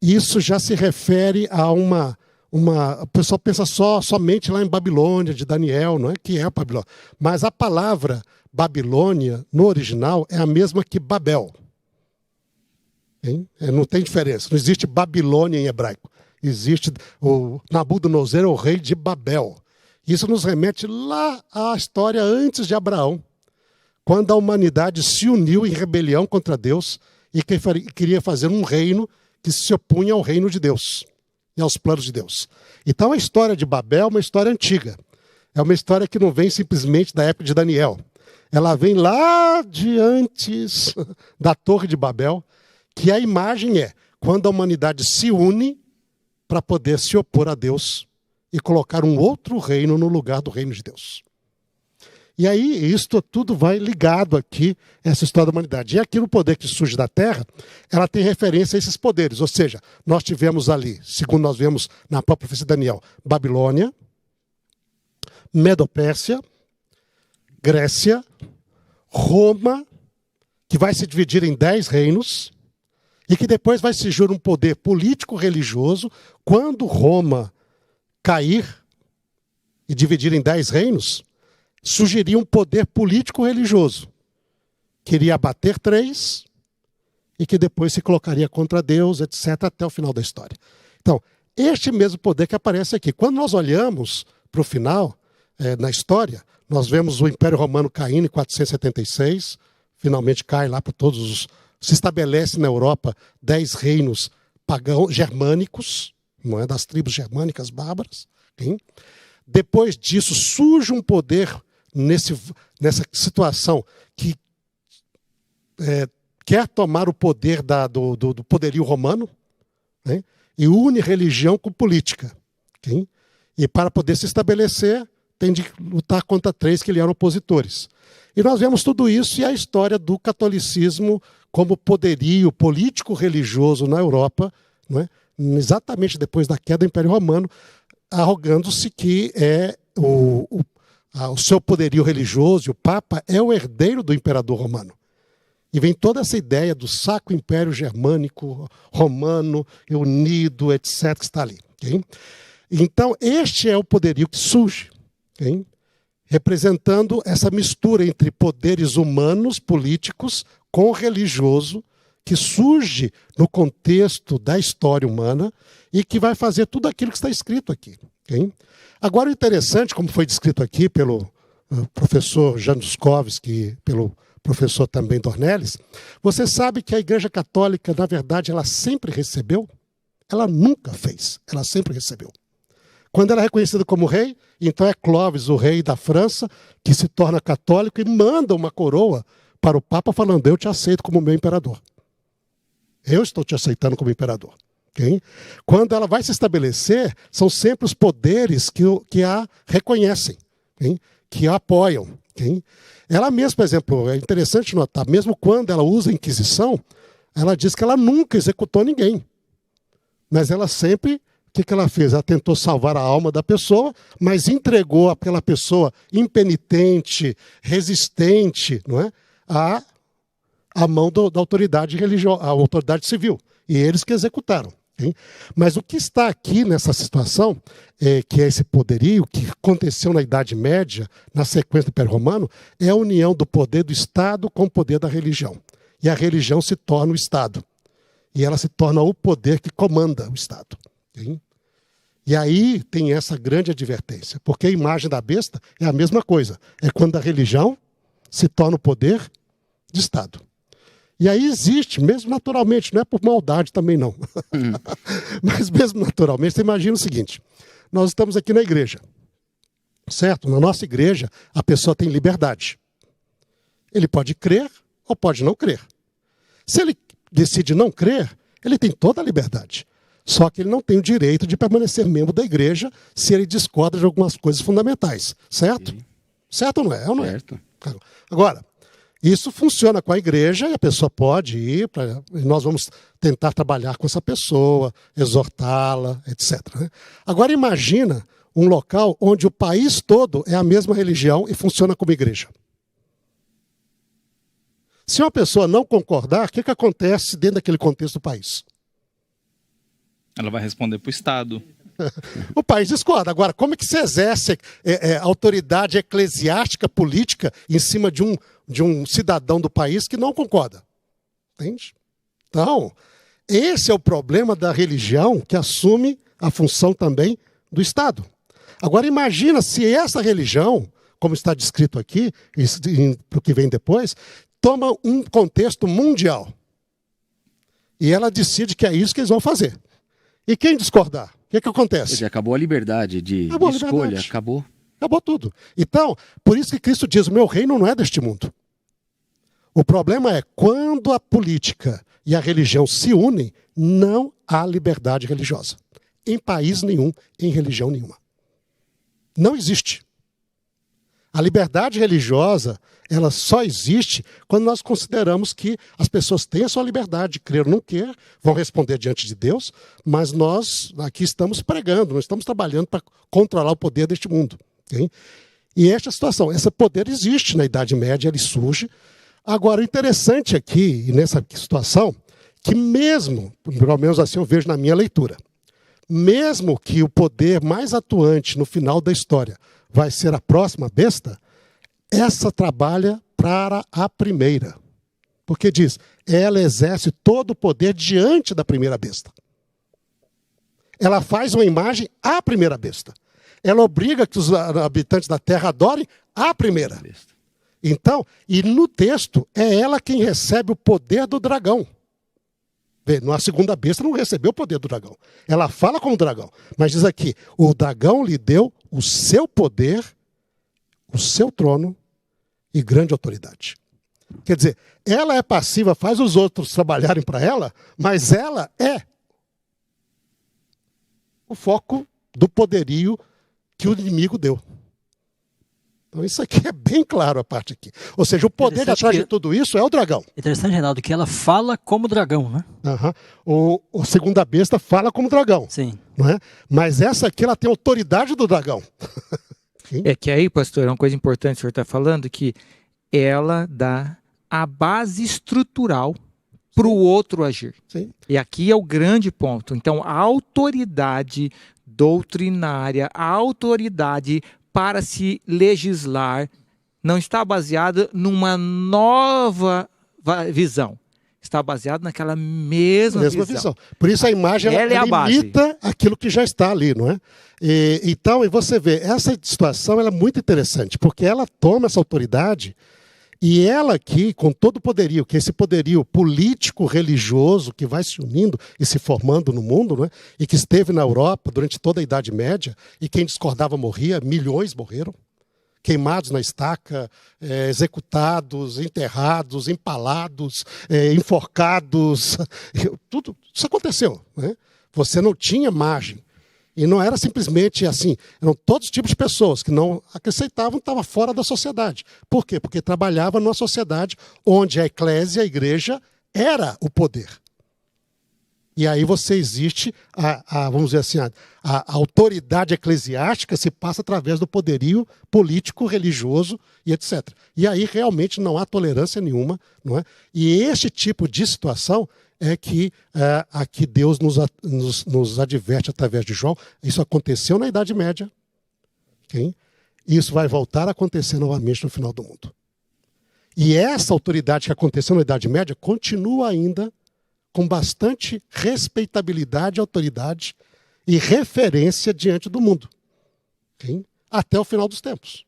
isso já se refere a o pessoal pensa somente lá em Babilônia, de Daniel, não é que é a Babilônia. Mas a palavra Babilônia, no original, é a mesma que Babel. Não tem diferença. Não existe Babilônia em hebraico. Existe o Nabucodonosor, o rei de Babel. Isso nos remete lá à história antes de Abraão, quando a humanidade se uniu em rebelião contra Deus e queria fazer um reino que se opunha ao reino de Deus e aos planos de Deus. Então a história de Babel é uma história antiga. É uma história que não vem simplesmente da época de Daniel. Ela vem lá de antes da Torre de Babel, que a imagem é quando a humanidade se une para poder se opor a Deus e colocar um outro reino no lugar do reino de Deus. E aí, isto tudo vai ligado aqui, essa história da humanidade. E aqui no poder que surge da terra, ela tem referência a esses poderes. Ou seja, nós tivemos ali, segundo nós vemos na própria profecia de Daniel, Babilônia, Medo-Pérsia, Grécia, Roma, que vai se dividir em 10 reinos, e que depois vai surgir um poder político-religioso. Quando Roma cair e dividir em 10 reinos, surgiria um poder político-religioso, que iria abater 3 e que depois se colocaria contra Deus, etc., até o final da história. Então, este mesmo poder que aparece aqui. Quando nós olhamos para o final, na história, nós vemos o Império Romano caindo em 476, finalmente cai lá para todos os... Se estabelece na Europa 10 reinos pagãos germânicos, não é, das tribos germânicas bárbaras. Hein? Depois disso, surge um poder nessa situação que quer tomar o poder do poderio romano, né? E une religião com política. Okay? E para poder se estabelecer, tem de lutar contra 3 que lhe eram opositores. E nós vemos tudo isso e a história do catolicismo como poderio político-religioso na Europa, não é? Exatamente depois da queda do Império Romano, arrogando-se que o seu poderio religioso, e o Papa, é o herdeiro do imperador romano. E vem toda essa ideia do sacro império germânico, romano, unido, etc., que está ali. Okay? Então, este é o poderio que surge, okay? Representando essa mistura entre poderes humanos, políticos, com religioso, que surge no contexto da história humana e que vai fazer tudo aquilo que está escrito aqui. Okay? Agora, o interessante, como foi descrito aqui pelo professor Januszkowski, pelo professor também Dornelles, você sabe que a Igreja Católica, na verdade, ela sempre recebeu? Ela nunca fez, ela sempre recebeu. Quando ela é reconhecida como rei, então é Clovis, o rei da França, que se torna católico e manda uma coroa para o Papa falando: eu te aceito como meu imperador. Eu estou te aceitando como imperador. Okay? Quando ela vai se estabelecer, são sempre os poderes que a reconhecem, okay? Que a apoiam. Okay? Ela mesma, por exemplo, é interessante notar, mesmo quando ela usa a Inquisição, ela diz que ela nunca executou ninguém. Mas ela sempre, o que ela fez? Ela tentou salvar a alma da pessoa, mas entregou aquela pessoa impenitente, resistente, não é? A mão da autoridade religiosa, a autoridade civil. E eles que executaram. Hein? Mas o que está aqui nessa situação, que é esse poderio, que aconteceu na Idade Média, na sequência do Império Romano, é a união do poder do Estado com o poder da religião. E a religião se torna o Estado. E ela se torna o poder que comanda o Estado. Hein? E aí tem essa grande advertência, porque a imagem da besta é a mesma coisa. É quando a religião se torna o poder de Estado. E aí existe, mesmo naturalmente, não é por maldade também não, mas mesmo naturalmente, você imagina o seguinte, nós estamos aqui na igreja, certo? Na nossa igreja, a pessoa tem liberdade. Ele pode crer ou pode não crer. Se ele decide não crer, ele tem toda a liberdade. Só que ele não tem o direito de permanecer membro da igreja se ele discorda de algumas coisas fundamentais. Certo? Sim. Certo ou não é? Ou não certo. É? Agora, isso funciona com a igreja e a pessoa pode ir, nós vamos tentar trabalhar com essa pessoa, exortá-la, etc. Né? Agora imagina um local onde o país todo é a mesma religião e funciona como igreja. Se uma pessoa não concordar, o que acontece dentro daquele contexto do país? Ela vai responder para o Estado. O país discorda. Agora, como é que se exerce autoridade eclesiástica, política, em cima de um cidadão do país que não concorda? Entende? Então, esse é o problema da religião que assume a função também do Estado. Agora, imagina se essa religião, como está descrito aqui, para o que vem depois, toma um contexto mundial. E ela decide que é isso que eles vão fazer. E quem discordar? O que acontece? Seja, acabou a liberdade de escolha, acabou. Acabou tudo. Então, por isso que Cristo diz, o meu reino não é deste mundo. O problema é, quando a política e a religião se unem, não há liberdade religiosa. Em país nenhum, em religião nenhuma. Não existe. A liberdade religiosa, ela só existe quando nós consideramos que as pessoas têm a sua liberdade de crer ou não crer, vão responder diante de Deus, mas nós aqui estamos pregando, nós estamos trabalhando para controlar o poder deste mundo. Okay? E esta situação, esse poder existe na Idade Média, ele surge. Agora, o interessante aqui, nessa situação, que mesmo, pelo menos assim eu vejo na minha leitura, mesmo que o poder mais atuante no final da história vai ser a próxima besta, essa trabalha para a primeira. Porque diz, ela exerce todo o poder diante da primeira besta. Ela faz uma imagem à primeira besta. Ela obriga que os habitantes da terra adorem a primeira. Então, e no texto, é ela quem recebe o poder do dragão. Vê, na segunda besta não recebeu o poder do dragão. Ela fala como dragão, mas diz aqui, o dragão lhe deu o seu poder, o seu trono e grande autoridade. Quer dizer, ela é passiva, faz os outros trabalharem para ela, mas ela é o foco do poderio que o inimigo deu. Então isso aqui é bem claro a parte aqui. Ou seja, o poder atrás de tudo isso é o dragão. Interessante, Reinaldo, que ela fala como dragão, né? O segunda besta fala como dragão. Sim. Não é? Mas essa aqui, ela tem autoridade do dragão. É que aí, pastor, uma coisa importante que o senhor está falando, que ela dá a base estrutural para o outro agir. Sim. E aqui é o grande ponto. Então, a autoridade doutrinária, a autoridade para se legislar, não está baseada numa nova visão. Está baseado naquela mesma visão. Por isso a imagem ela imita aquilo que já está ali, não é? Então, e você vê, essa situação ela é muito interessante, porque ela toma essa autoridade e ela aqui, com todo o poderio, que é esse poderio político, religioso, que vai se unindo e se formando no mundo, não é? E que esteve na Europa durante toda a Idade Média, e quem discordava morria, milhões morreram, queimados na estaca, executados, enterrados, empalados, enforcados, tudo isso aconteceu. Né? Você não tinha margem. E não era simplesmente assim, eram todos os tipos de pessoas que não aceitavam, estavam fora da sociedade. Por quê? Porque trabalhava numa sociedade onde a eclésia, a igreja, era o poder. E aí você existe, vamos dizer assim, a autoridade eclesiástica se passa através do poderio político, religioso e etc. E aí realmente não há tolerância nenhuma. Não é? E esse tipo de situação é que aqui Deus nos adverte através de João. Isso aconteceu na Idade Média. Okay? Isso vai voltar a acontecer novamente no final do mundo. E essa autoridade que aconteceu na Idade Média continua ainda com bastante respeitabilidade e autoridade e referência diante do mundo. Okay? Até o final dos tempos.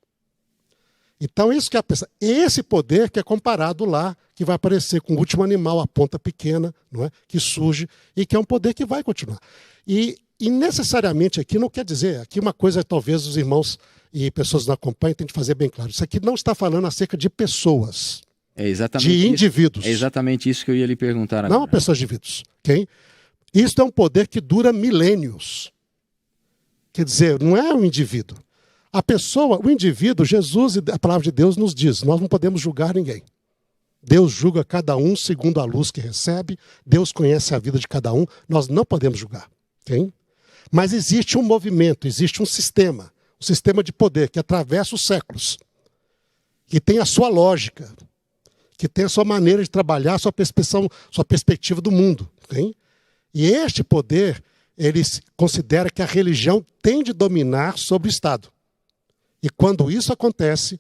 Então, isso que é a peça. Esse poder que é comparado lá, que vai aparecer com o último animal, a ponta pequena, não é? Que surge, e que é um poder que vai continuar. E necessariamente aqui não quer dizer, aqui uma coisa talvez os irmãos e pessoas que não acompanham têm de fazer bem claro. Isso aqui não está falando acerca de pessoas, de indivíduos. É exatamente isso que eu ia lhe perguntar agora. Não pessoas de indivíduos. Okay? Isso é um poder que dura milênios. Quer dizer, não é um indivíduo. A pessoa, o indivíduo, Jesus e a palavra de Deus nos diz, nós não podemos julgar ninguém. Deus julga cada um segundo a luz que recebe, Deus conhece a vida de cada um, nós não podemos julgar. Okay? Mas existe um movimento, existe um sistema de poder que atravessa os séculos, que tem a sua lógica, que tem a sua maneira de trabalhar, sua perspectiva do mundo. Okay? E este poder, ele considera que a religião tem de dominar sobre o Estado. E quando isso acontece,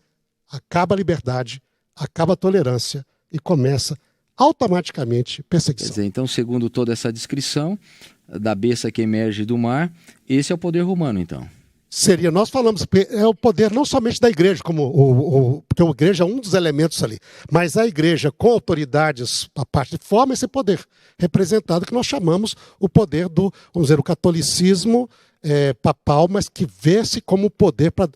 acaba a liberdade, acaba a tolerância e começa automaticamente perseguição. Quer dizer, então, segundo toda essa descrição da besta que emerge do mar, esse é o poder romano, então. Seria, nós falamos, é o poder não somente da igreja, porque a igreja é um dos elementos ali, mas a igreja com autoridades, a parte forma esse poder representado que nós chamamos o poder do, vamos dizer, o catolicismo papal, mas que vê-se como poder para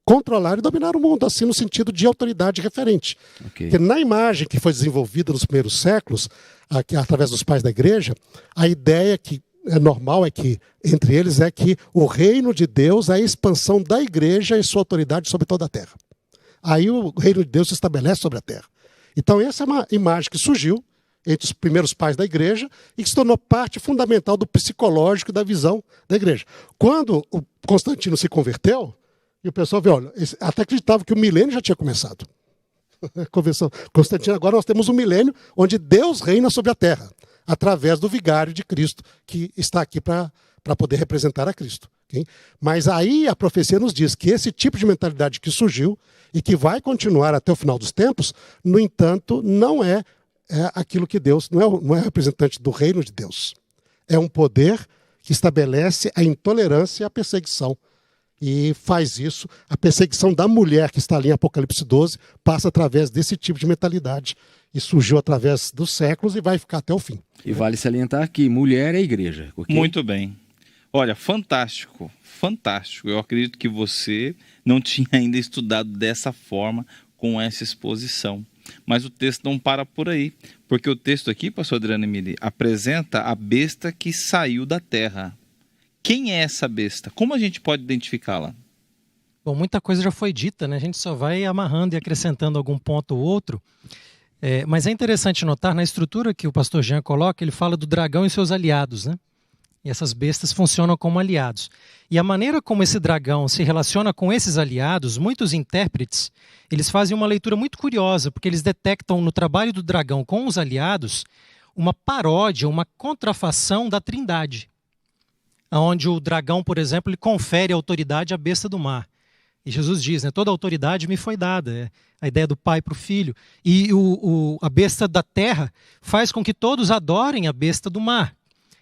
controlar e dominar o mundo, assim no sentido de autoridade referente. Okay. Porque na imagem que foi desenvolvida nos primeiros séculos, através dos pais da igreja, a ideia que é normal é que, entre eles, é que o reino de Deus é a expansão da igreja e sua autoridade sobre toda a terra. Aí o reino de Deus se estabelece sobre a terra. Então essa é uma imagem que surgiu entre os primeiros pais da igreja e que se tornou parte fundamental do psicológico e da visão da igreja. Quando o Constantino se converteu, e o pessoal vê, olha, até acreditava que o milênio já tinha começado. Constantino, agora nós temos um milênio onde Deus reina sobre a terra, através do vigário de Cristo, que está aqui para poder representar a Cristo. Okay? Mas aí a profecia nos diz que esse tipo de mentalidade que surgiu e que vai continuar até o final dos tempos, no entanto, não é aquilo que Deus, não é representante do reino de Deus. É um poder que estabelece a intolerância e a perseguição. E faz isso, a perseguição da mulher que está ali em Apocalipse 12, passa através desse tipo de mentalidade. E surgiu através dos séculos e vai ficar até o fim. E vale salientar que mulher é igreja. Okay? Muito bem. Olha, fantástico, fantástico. Eu acredito que você não tinha ainda estudado dessa forma, com essa exposição. Mas o texto não para por aí, porque o texto aqui, pastor Adriano Emili, apresenta a besta que saiu da terra. Quem é essa besta? Como a gente pode identificá-la? Bom, muita coisa já foi dita, né? A gente só vai amarrando e acrescentando algum ponto ou outro. Mas é interessante notar, na estrutura que o pastor Jean coloca, ele fala do dragão e seus aliados, né? E essas bestas funcionam como aliados. E a maneira como esse dragão se relaciona com esses aliados, muitos intérpretes, eles fazem uma leitura muito curiosa, porque eles detectam no trabalho do dragão com os aliados uma paródia, uma contrafação da Trindade. Onde o dragão, por exemplo, ele confere autoridade à besta do mar. E Jesus diz, né, toda autoridade me foi dada. É a ideia do pai para o filho. E a besta da terra faz com que todos adorem a besta do mar.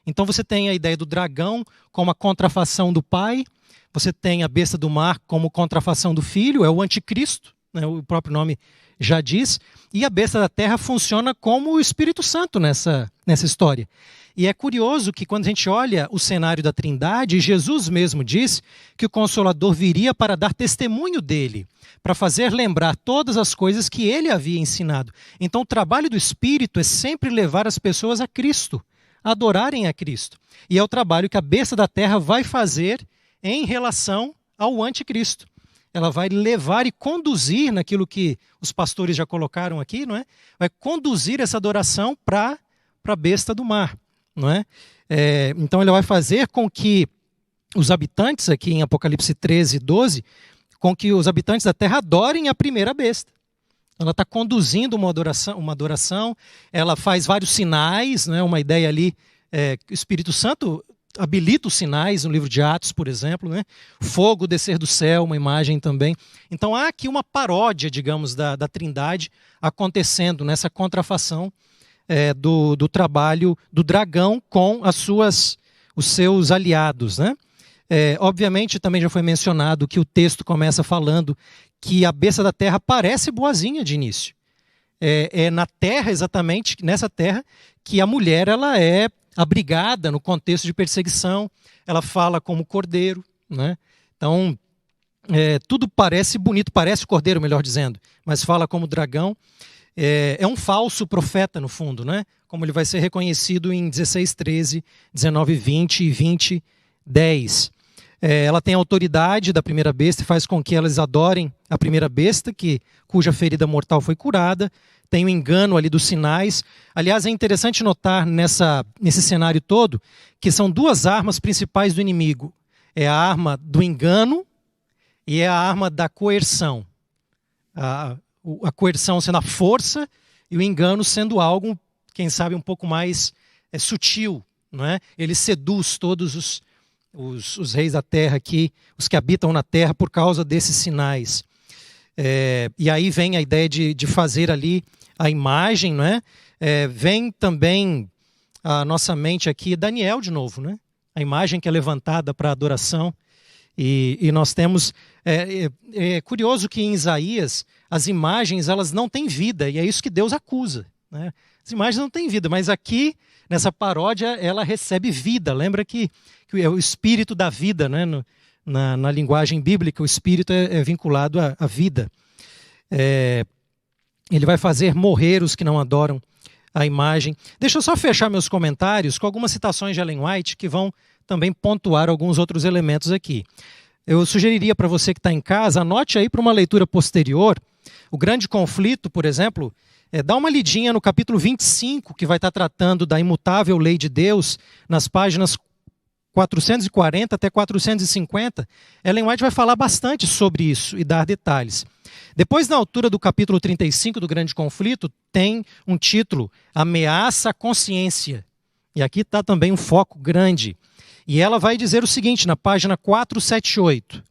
Então você tem a ideia do dragão como a contrafação do pai, você tem a besta do mar como contrafação do filho, é o anticristo, né, o próprio nome já diz, e a besta da terra funciona como o Espírito Santo nessa história. E é curioso que quando a gente olha o cenário da Trindade, Jesus mesmo diz que o Consolador viria para dar testemunho dele, para fazer lembrar todas as coisas que ele havia ensinado. Então o trabalho do Espírito é sempre levar as pessoas a Cristo, a adorarem a Cristo. E é o trabalho que a besta da terra vai fazer em relação ao anticristo. Ela vai levar e conduzir naquilo que os pastores já colocaram aqui, não é? Vai conduzir essa adoração para a besta do mar. Não é? Então ele vai fazer com que os habitantes, aqui em Apocalipse 13, 12, com que os habitantes da terra adorem a primeira besta. Ela está conduzindo uma adoração, ela faz vários sinais, não é? Uma ideia ali, o Espírito Santo habilita os sinais no livro de Atos, por exemplo, né? Fogo descer do céu, uma imagem também. Então há aqui uma paródia, digamos, da Trindade acontecendo nessa contrafação do trabalho do dragão com os seus aliados, né? Obviamente, também já foi mencionado que o texto começa falando que a besta da terra parece boazinha de início. É na terra, exatamente, nessa terra, que a mulher ela é abrigada no contexto de perseguição. Ela fala como cordeiro, né? Então, tudo parece bonito, parece cordeiro, melhor dizendo, mas fala como dragão. É um falso profeta, no fundo, né? Como ele vai ser reconhecido em 16:13, 19:20 e 20:10. Ela tem a autoridade da primeira besta e faz com que elas adorem a primeira besta, cuja ferida mortal foi curada. Tem o engano ali dos sinais. Aliás, é interessante notar nesse cenário todo que são duas armas principais do inimigo. É a arma do engano e é a arma da coerção. A coerção sendo a força e o engano sendo algo, quem sabe, um pouco mais sutil, não é? Ele seduz todos os reis da terra aqui, os que habitam na terra, por causa desses sinais. E aí vem a ideia de fazer ali a imagem, não é? Vem também a nossa mente aqui Daniel de novo, né? A imagem que é levantada para adoração. E nós temos... É curioso que em Isaías as imagens elas não têm vida, e é isso que Deus acusa, né? As imagens não têm vida, mas aqui, nessa paródia, ela recebe vida. Lembra que é o espírito da vida, né? Na linguagem bíblica, o espírito é vinculado à vida. Ele vai fazer morrer os que não adoram a imagem. Deixa eu só fechar meus comentários com algumas citações de Ellen White que vão também pontuar alguns outros elementos aqui. Eu sugeriria para você que está em casa, anote aí para uma leitura posterior, o grande conflito, por exemplo, dá uma lidinha no capítulo 25, que vai estar tratando da imutável lei de Deus, nas páginas 440 até 450. Ellen White vai falar bastante sobre isso e dar detalhes. Depois, na altura do capítulo 35 do grande conflito, tem um título, Ameaça à Consciência. E aqui está também um foco grande. E ela vai dizer o seguinte, na página 478.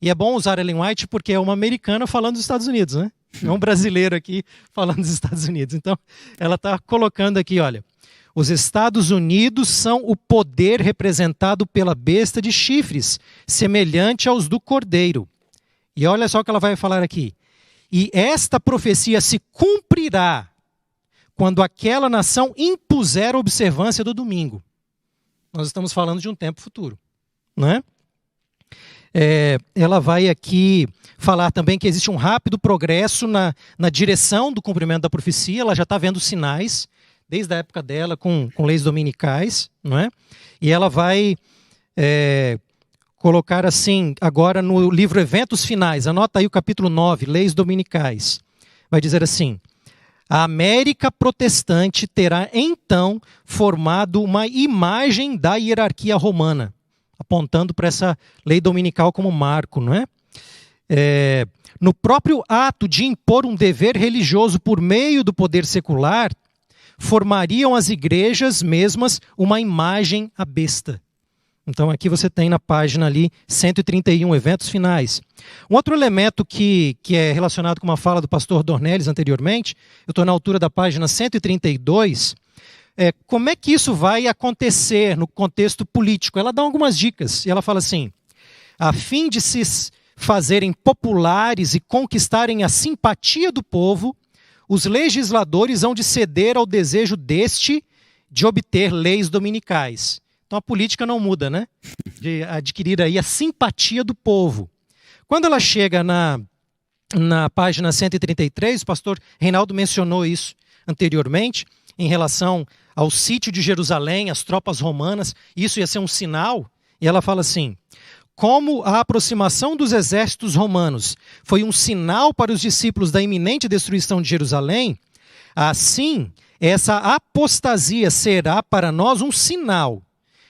E é bom usar Ellen White porque é uma americana falando dos Estados Unidos, né? É um brasileiro aqui falando dos Estados Unidos. Então, ela está colocando aqui, olha, os Estados Unidos são o poder representado pela besta de chifres, semelhante aos do cordeiro. E olha só o que ela vai falar aqui. E esta profecia se cumprirá quando aquela nação impuser a observância do domingo. Nós estamos falando de um tempo futuro, não é? Ela vai aqui falar também que existe um rápido progresso na direção do cumprimento da profecia. Ela já está vendo sinais, desde a época dela, com leis dominicais, não é? E ela vai colocar assim, agora no livro Eventos Finais, anota aí o capítulo 9, Leis Dominicais. Vai dizer assim: a América protestante terá então formado uma imagem da hierarquia romana, apontando para essa lei dominical como marco, não é? No próprio ato de impor um dever religioso por meio do poder secular, formariam as igrejas mesmas uma imagem à besta. Então aqui você tem na página ali 131, Eventos Finais. Um outro elemento que é relacionado com uma fala do pastor Dornelles anteriormente, eu estou na altura da página 132, como é que isso vai acontecer no contexto político? Ela dá algumas dicas, e ela fala assim: a fim de se fazerem populares e conquistarem a simpatia do povo, os legisladores hão de ceder ao desejo deste de obter leis dominicais. Então a política não muda, né? De adquirir aí a simpatia do povo. Quando ela chega na página 133, o pastor Reinaldo mencionou isso anteriormente, em relação ao sítio de Jerusalém, as tropas romanas, isso ia ser um sinal, e ela fala assim: como a aproximação dos exércitos romanos foi um sinal para os discípulos da iminente destruição de Jerusalém, assim essa apostasia será para nós um sinal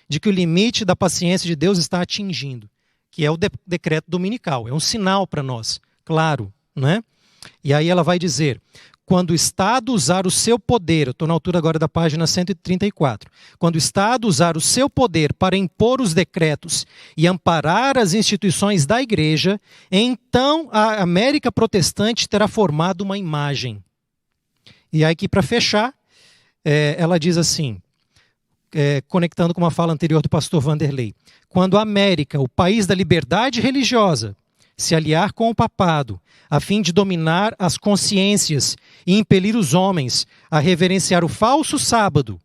de que o limite da paciência de Deus está atingindo, que é o decreto dominical. É um sinal para nós, claro, né? E aí ela vai dizer: quando o Estado usar o seu poder, eu estou na altura agora da página 134, quando o Estado usar o seu poder para impor os decretos e amparar as instituições da igreja, então a América protestante terá formado uma imagem. E aí aqui para fechar, ela diz assim: conectando com uma fala anterior do pastor Vanderlei. Quando a América, o país da liberdade religiosa, se aliar com o papado, a fim de dominar as consciências e impelir os homens a reverenciar o falso sábado.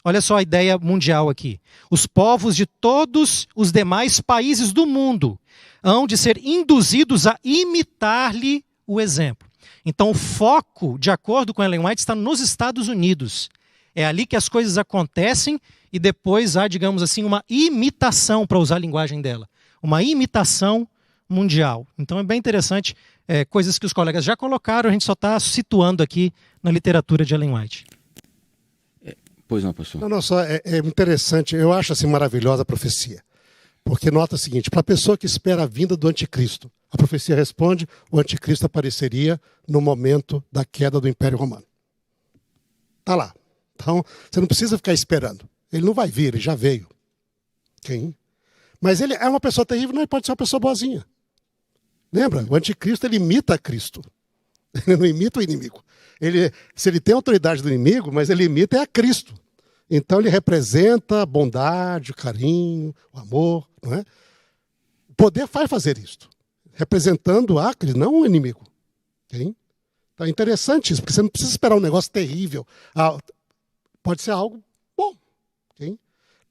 Olha só a ideia mundial aqui. Os povos de todos os demais países do mundo hão de ser induzidos a imitar-lhe o exemplo. Então, o foco, de acordo com Ellen White, está nos Estados Unidos. É ali que as coisas acontecem e depois há, digamos assim, uma imitação, para usar a linguagem dela. Uma imitação mundial. Então, é bem interessante, coisas que os colegas já colocaram, a gente só está situando aqui na literatura de Ellen White. Pois não, pastor. Não, só é interessante, eu acho assim maravilhosa a profecia. Porque nota o seguinte, para a pessoa que espera a vinda do anticristo, a profecia responde, o anticristo apareceria no momento da queda do Império Romano. Está lá. Então, você não precisa ficar esperando. Ele não vai vir, ele já veio. Quem? Mas ele é uma pessoa terrível, não, ele pode ser uma pessoa boazinha. Lembra? O anticristo, ele imita Cristo. Ele não imita o inimigo. Se ele tem a autoridade do inimigo, mas ele imita a Cristo. Então ele representa a bondade, o carinho, o amor. Não é? O poder faz fazer isto. Representando a Cristo, não o inimigo. Okay? Então é interessante isso, porque você não precisa esperar um negócio terrível. Pode ser algo bom. Okay?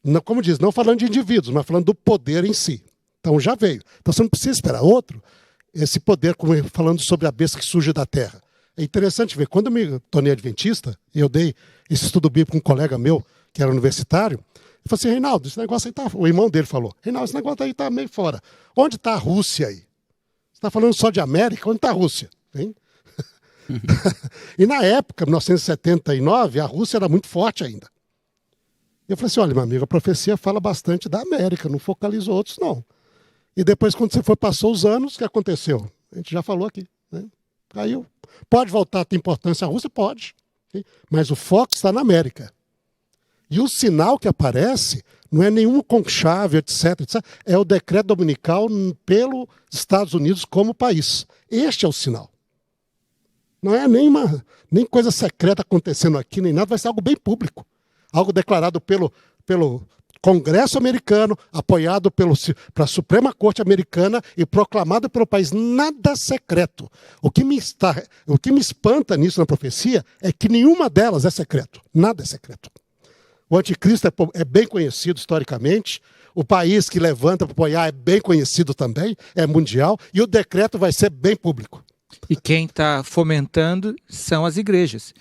Não, como diz, não falando de indivíduos, mas falando do poder em si. Então já veio. Então você não precisa esperar outro. Esse poder, como falando sobre a besta que surge da terra. É interessante ver, quando eu me tornei adventista, e eu dei esse estudo bíblico com um colega meu, que era universitário, ele falou assim, Reinaldo, esse negócio aí tá... O irmão dele falou, Reinaldo, esse negócio aí está meio fora. Onde está a Rússia aí? Você está falando só de América, onde está a Rússia? Hein? E na época, 1979, a Rússia era muito forte ainda. Eu falei assim, olha, meu amigo, a profecia fala bastante da América, não focaliza outros, não. E depois, quando você passou os anos, o que aconteceu? A gente já falou aqui. Né? Caiu. Pode voltar a ter importância a Rússia? Pode. Okay? Mas o foco está na América. E o sinal que aparece não é nenhum conclave, etc, etc. É o decreto dominical pelos Estados Unidos como país. Este é o sinal. Não é nem coisa secreta acontecendo aqui, nem nada. Vai ser algo bem público. Algo declarado pelo Congresso americano, apoiado pela Suprema Corte americana e proclamado pelo país. Nada secreto. O que me espanta nisso na profecia é que nenhuma delas é secreto. Nada é secreto. O anticristo é bem conhecido historicamente. O país que levanta para apoiar é bem conhecido também, é mundial. E o decreto vai ser bem público. E quem está fomentando são as igrejas.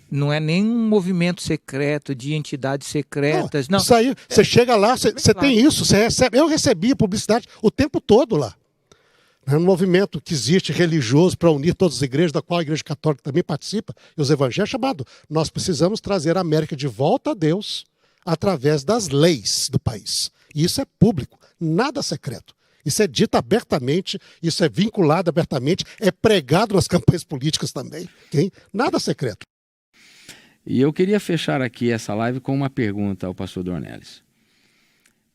Não é nenhum movimento secreto de entidades secretas. Não. Isso aí, você chega lá, você tem isso, você recebe. Eu recebia publicidade o tempo todo lá. É um movimento que existe religioso para unir todas as igrejas, da qual a Igreja Católica também participa, e os evangélicos, chamado Nós Precisamos Trazer a América de volta a Deus através das leis do país. E isso é público, nada secreto. Isso é dito abertamente, isso é vinculado abertamente, é pregado nas campanhas políticas também. Okay? Nada secreto. E eu queria fechar aqui essa live com uma pergunta ao pastor Dornelles.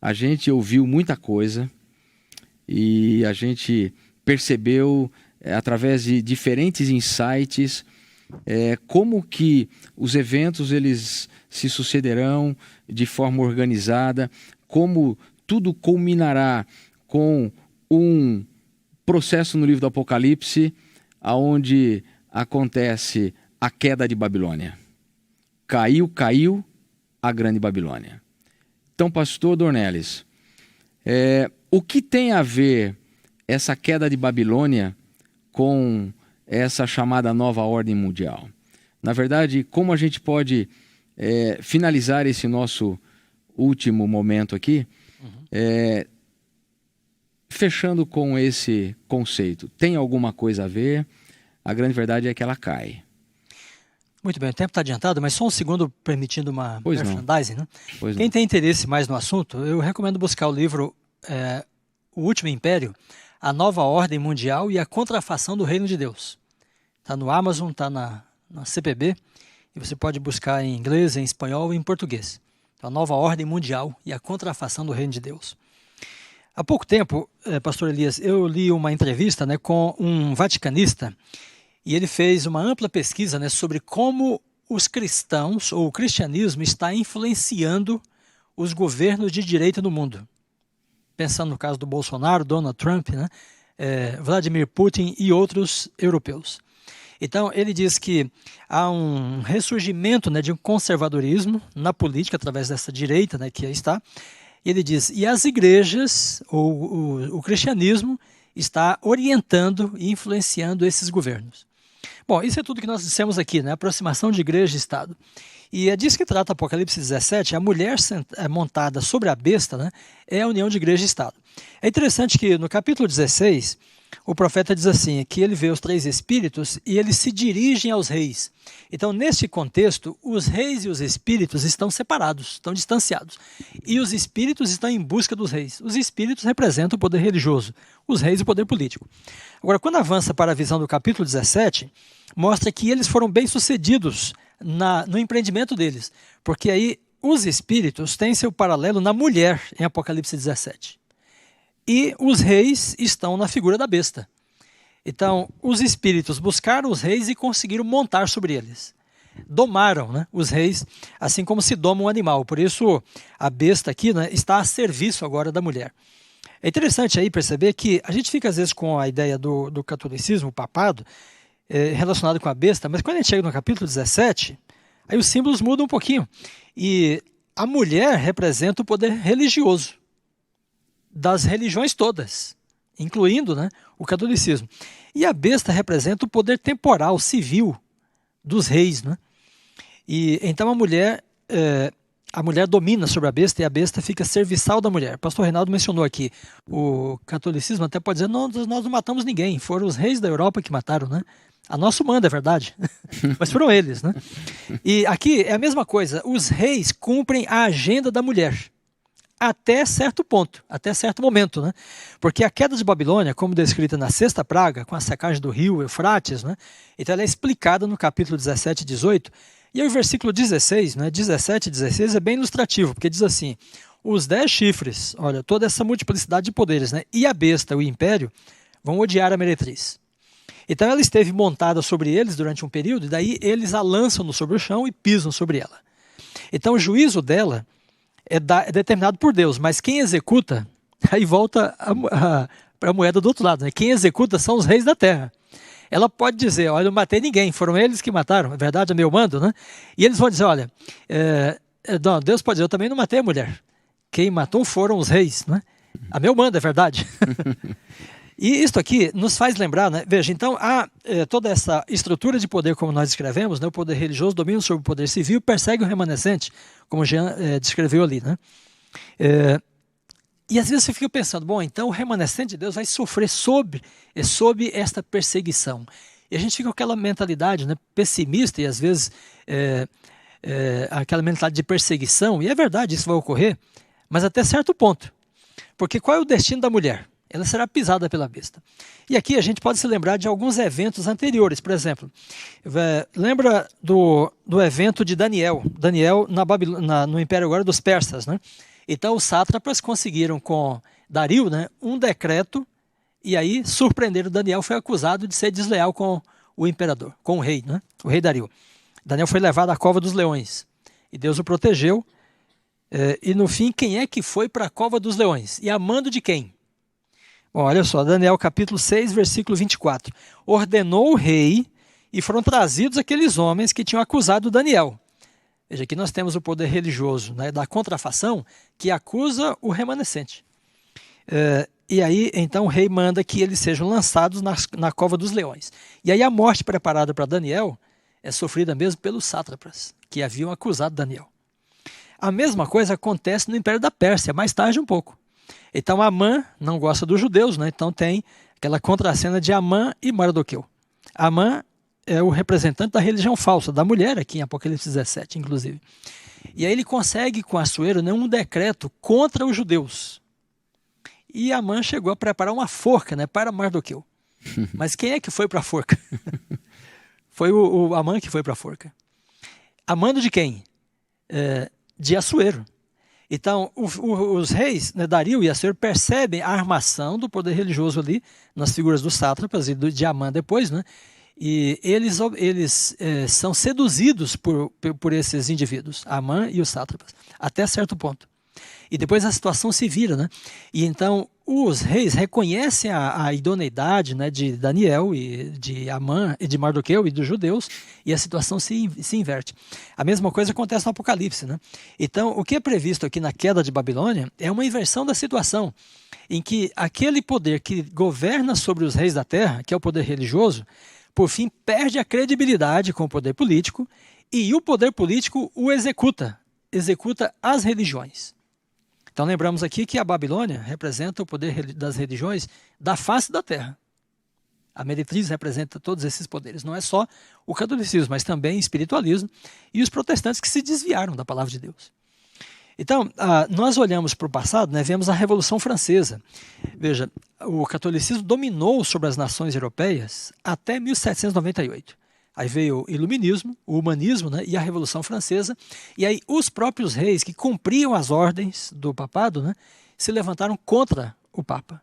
A gente ouviu muita coisa e a gente percebeu, através de diferentes insights, como que os eventos eles se sucederão de forma organizada, como tudo culminará com um processo no livro do Apocalipse, onde acontece a queda de Babilônia. Caiu a grande Babilônia. Então, pastor Dornelles, o que tem a ver essa queda de Babilônia com essa chamada nova ordem mundial? Na verdade, como a gente pode finalizar esse nosso último momento aqui, fechando com esse conceito? Tem alguma coisa a ver? A grande verdade é que ela cai. Muito bem, o tempo está adiantado, mas só um segundo permitindo uma merchandising. Né? Quem tem interesse mais no assunto, eu recomendo buscar o livro O Último Império, A Nova Ordem Mundial e a Contrafação do Reino de Deus. Está no Amazon, está na CPB, e você pode buscar em inglês, em espanhol e em português. A Nova Ordem Mundial e a Contrafação do Reino de Deus. Há pouco tempo, pastor Elias, eu li uma entrevista com um vaticanista, e ele fez uma ampla pesquisa sobre como os cristãos, ou o cristianismo, está influenciando os governos de direita no mundo. Pensando no caso do Bolsonaro, Donald Trump, né? Vladimir Putin e outros europeus. Então, ele diz que há um ressurgimento, né, de um conservadorismo na política, através dessa direita, né, que aí está. Ele diz, e as igrejas, ou o cristianismo, está orientando e influenciando esses governos. Bom, isso é tudo que nós dissemos aqui, né? Aproximação de igreja e Estado. E é disso que trata Apocalipse 17, a mulher montada sobre a besta, né, é a união de igreja e Estado. É interessante que no capítulo 16, o profeta diz assim, que ele vê os 3 espíritos e eles se dirigem aos reis. Então, neste contexto, os reis e os espíritos estão separados, estão distanciados. E os espíritos estão em busca dos reis. Os espíritos representam o poder religioso, os reis o poder político. Agora, quando avança para a visão do capítulo 17, mostra que eles foram bem-sucedidos no empreendimento deles. Porque aí os espíritos têm seu paralelo na mulher, em Apocalipse 17. E os reis estão na figura da besta. Então, os espíritos buscaram os reis e conseguiram montar sobre eles. Domaram, né, os reis, assim como se doma um animal. Por isso, a besta aqui, né, está a serviço agora da mulher. É interessante aí perceber que a gente fica às vezes com a ideia do catolicismo, o papado, relacionado com a besta, mas quando a gente chega no capítulo 17, aí os símbolos mudam um pouquinho. E a mulher representa o poder religioso das religiões todas, incluindo, né, o catolicismo. E a besta representa o poder temporal, civil, dos reis. Né? E então a mulher domina sobre a besta e a besta fica serviçal da mulher. O pastor Reinaldo mencionou aqui, o catolicismo até pode dizer, nós não matamos ninguém, foram os reis da Europa que mataram, né? A nosso manda, é verdade, mas foram eles. Né? E aqui é a mesma coisa, os reis cumprem a agenda da mulher. Até certo ponto, até certo momento, né? Porque a queda de Babilônia, como descrita na 6ª praga, com a secagem do rio Eufrates, né? Então ela é explicada no capítulo 17 e 18, e aí o versículo 16, né? 17 e 16 é bem ilustrativo, porque diz assim, os 10 chifres, olha, toda essa multiplicidade de poderes, né? E a besta, o império, vão odiar a meretriz. Então ela esteve montada sobre eles durante um período, e daí eles a lançam sobre o chão e pisam sobre ela. Então o juízo dela é determinado por Deus, mas quem executa, aí volta para a moeda do outro lado, né? Quem executa são os reis da terra. Ela pode dizer, olha, eu não matei ninguém, foram eles que mataram, é verdade, é meu mando, né? E eles vão dizer, olha, não, Deus pode dizer, eu também não matei a mulher. Quem matou foram os reis, né? A meu mando, é verdade. E isso aqui nos faz lembrar, né? Veja, então há toda essa estrutura de poder, como nós descrevemos, né? O poder religioso domina sobre o poder civil, persegue o remanescente, como Jean descreveu ali, né? E às vezes você fica pensando, bom, então o remanescente de Deus vai sofrer sob esta perseguição. E a gente fica com aquela mentalidade, né, pessimista e às vezes aquela mentalidade de perseguição, e é verdade, isso vai ocorrer, mas até certo ponto. Porque qual é o destino da mulher? Ela será pisada pela besta. E aqui a gente pode se lembrar de alguns eventos anteriores. Por exemplo, lembra do evento de Daniel no Império agora dos persas, né? Então os sátrapas conseguiram com Dario, né, um decreto, e aí surpreenderam Daniel, foi acusado de ser desleal com o imperador, com o rei, né? O rei Dario. Daniel foi levado à cova dos leões, e Deus o protegeu, e no fim, quem é que foi para a cova dos leões? E a mando de quem? Bom, olha só, Daniel capítulo 6, versículo 24. Ordenou o rei e foram trazidos aqueles homens que tinham acusado Daniel. Veja, aqui nós temos o poder religioso, né, da contrafação que acusa o remanescente. E aí, então, o rei manda que eles sejam lançados na cova dos leões. E aí a morte preparada para Daniel é sofrida mesmo pelos sátrapas, que haviam acusado Daniel. A mesma coisa acontece no Império da Pérsia, mais tarde um pouco. Então Amã não gosta dos judeus, né? Então tem aquela contracena de Amã e Mardoqueu. Amã é o representante da religião falsa, da mulher aqui em Apocalipse 17, inclusive. E aí ele consegue com Assuero, né, um decreto contra os judeus. E Amã chegou a preparar uma forca, né, para Mardoqueu. Mas quem é que foi para a forca? Foi o Amã que foi para a forca. A mando de quem? De Assuero. Então, os reis, né, Dario e Assuero, percebem a armação do poder religioso ali, nas figuras dos sátrapas e de Amã depois, né? E eles são seduzidos por esses indivíduos, Amã e os sátrapas, até certo ponto. E depois a situação se vira, né? E então os reis reconhecem a idoneidade, né, de Daniel e de Amã e de Mardoqueu e dos judeus, e a situação se inverte. A mesma coisa acontece no Apocalipse, né? Então, o que é previsto aqui na queda de Babilônia é uma inversão da situação, em que aquele poder que governa sobre os reis da terra, que é o poder religioso, por fim perde a credibilidade com o poder político, e o poder político o executa as religiões. Então lembramos aqui que a Babilônia representa o poder das religiões da face da terra. A meretriz representa todos esses poderes. Não é só o catolicismo, mas também o espiritualismo e os protestantes que se desviaram da palavra de Deus. Então, nós olhamos para o passado, né, vemos a Revolução Francesa. Veja, o catolicismo dominou sobre as nações europeias até 1798. Aí veio o iluminismo, o humanismo, né, e a Revolução Francesa. E aí os próprios reis que cumpriam as ordens do papado, né, se levantaram contra o Papa.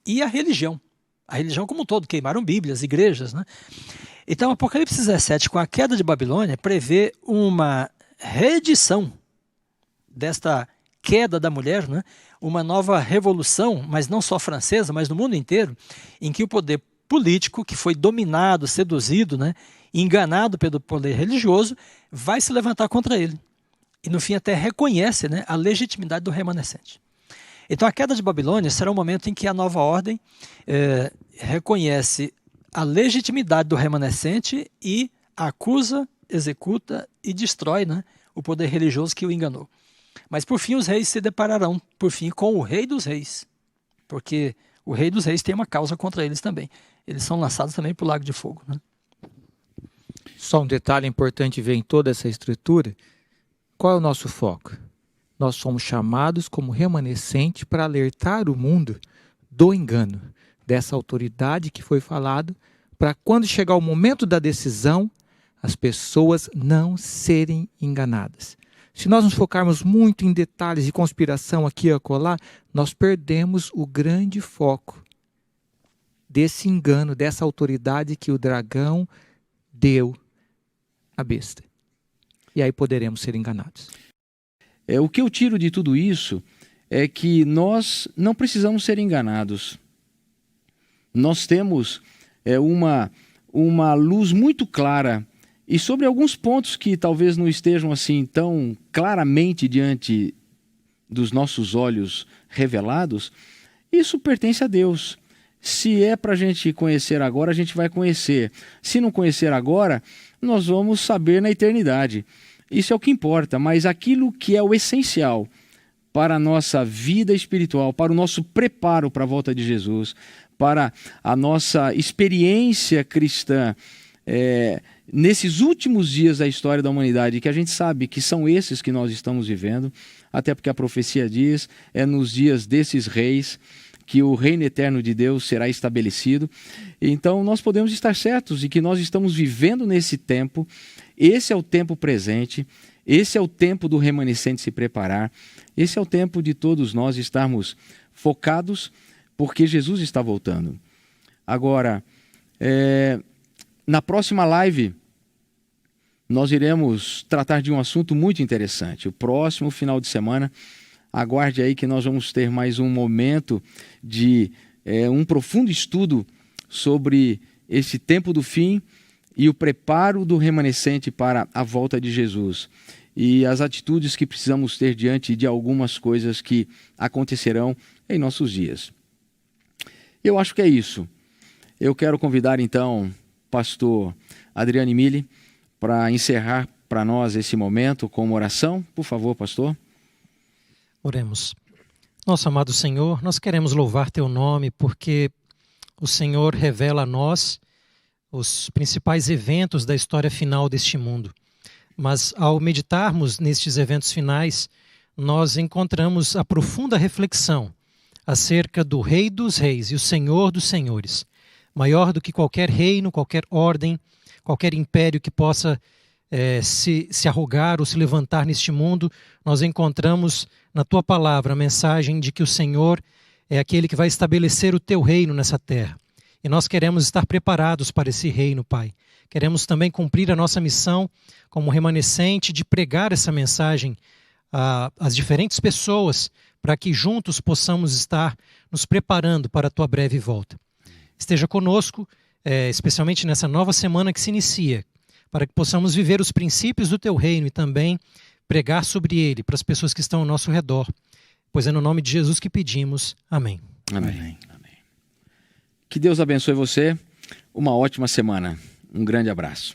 E a religião como um todo, queimaram bíblias, igrejas. Né? Então, Apocalipse 17, com a queda de Babilônia, prevê uma reedição desta queda da mulher, né? Uma nova revolução, mas não só francesa, mas no mundo inteiro, em que o poder político, que foi dominado, seduzido, né, enganado pelo poder religioso, vai se levantar contra ele. E no fim até reconhece, né, a legitimidade do remanescente. Então a queda de Babilônia será um momento em que a nova ordem reconhece a legitimidade do remanescente e acusa, executa e destrói, né, o poder religioso que o enganou. Mas por fim os reis se depararão, por fim, com o rei dos reis, porque o rei dos reis tem uma causa contra eles também. Eles são lançados também para o lago de fogo. Né? Só um detalhe importante ver em toda essa estrutura. Qual é o nosso foco? Nós somos chamados como remanescente para alertar o mundo do engano, dessa autoridade que foi falado, para quando chegar o momento da decisão, as pessoas não serem enganadas. Se nós nos focarmos muito em detalhes de conspiração aqui e acolá, nós perdemos o grande foco desse engano, dessa autoridade que o dragão deu à besta. E aí poderemos ser enganados. O que eu tiro de tudo isso é que nós não precisamos ser enganados. Nós temos uma luz muito clara. E sobre alguns pontos que talvez não estejam assim tão claramente diante dos nossos olhos revelados, isso pertence a Deus. Se é para a gente conhecer agora, a gente vai conhecer. Se não conhecer agora, nós vamos saber na eternidade. Isso é o que importa, mas aquilo que é o essencial para a nossa vida espiritual, para o nosso preparo para a volta de Jesus, para a nossa experiência cristã, nesses últimos dias da história da humanidade, que a gente sabe que são esses que nós estamos vivendo, até porque a profecia diz, é nos dias desses reis que o reino eterno de Deus será estabelecido. Então nós podemos estar certos de que nós estamos vivendo nesse tempo. Esse é o tempo presente, esse é o tempo do remanescente se preparar, esse é o tempo de todos nós estarmos focados, porque Jesus está voltando. Agora, na próxima live, nós iremos tratar de um assunto muito interessante. O próximo final de semana, aguarde aí que nós vamos ter mais um momento de um profundo estudo sobre esse tempo do fim e o preparo do remanescente para a volta de Jesus. E as atitudes que precisamos ter diante de algumas coisas que acontecerão em nossos dias. Eu acho que é isso. Eu quero convidar então pastor Adriane Mille para encerrar para nós esse momento com uma oração. Por favor, pastor. Oremos. Nosso amado Senhor, nós queremos louvar Teu nome porque o Senhor revela a nós os principais eventos da história final deste mundo. Mas ao meditarmos nestes eventos finais, nós encontramos a profunda reflexão acerca do Rei dos Reis e o Senhor dos Senhores, maior do que qualquer reino, qualquer ordem, qualquer império que possa se arrogar ou se levantar neste mundo. Nós encontramos na Tua palavra a mensagem de que o Senhor é aquele que vai estabelecer o Teu reino nessa terra. E nós queremos estar preparados para esse reino, Pai. Queremos também cumprir a nossa missão como remanescente de pregar essa mensagem às diferentes pessoas, para que juntos possamos estar nos preparando para a Tua breve volta. Esteja conosco, especialmente nessa nova semana que se inicia, para que possamos viver os princípios do Teu reino e também pregar sobre ele para as pessoas que estão ao nosso redor. Pois é no nome de Jesus que pedimos. Amém. Amém. Que Deus abençoe você. Uma ótima semana. Um grande abraço.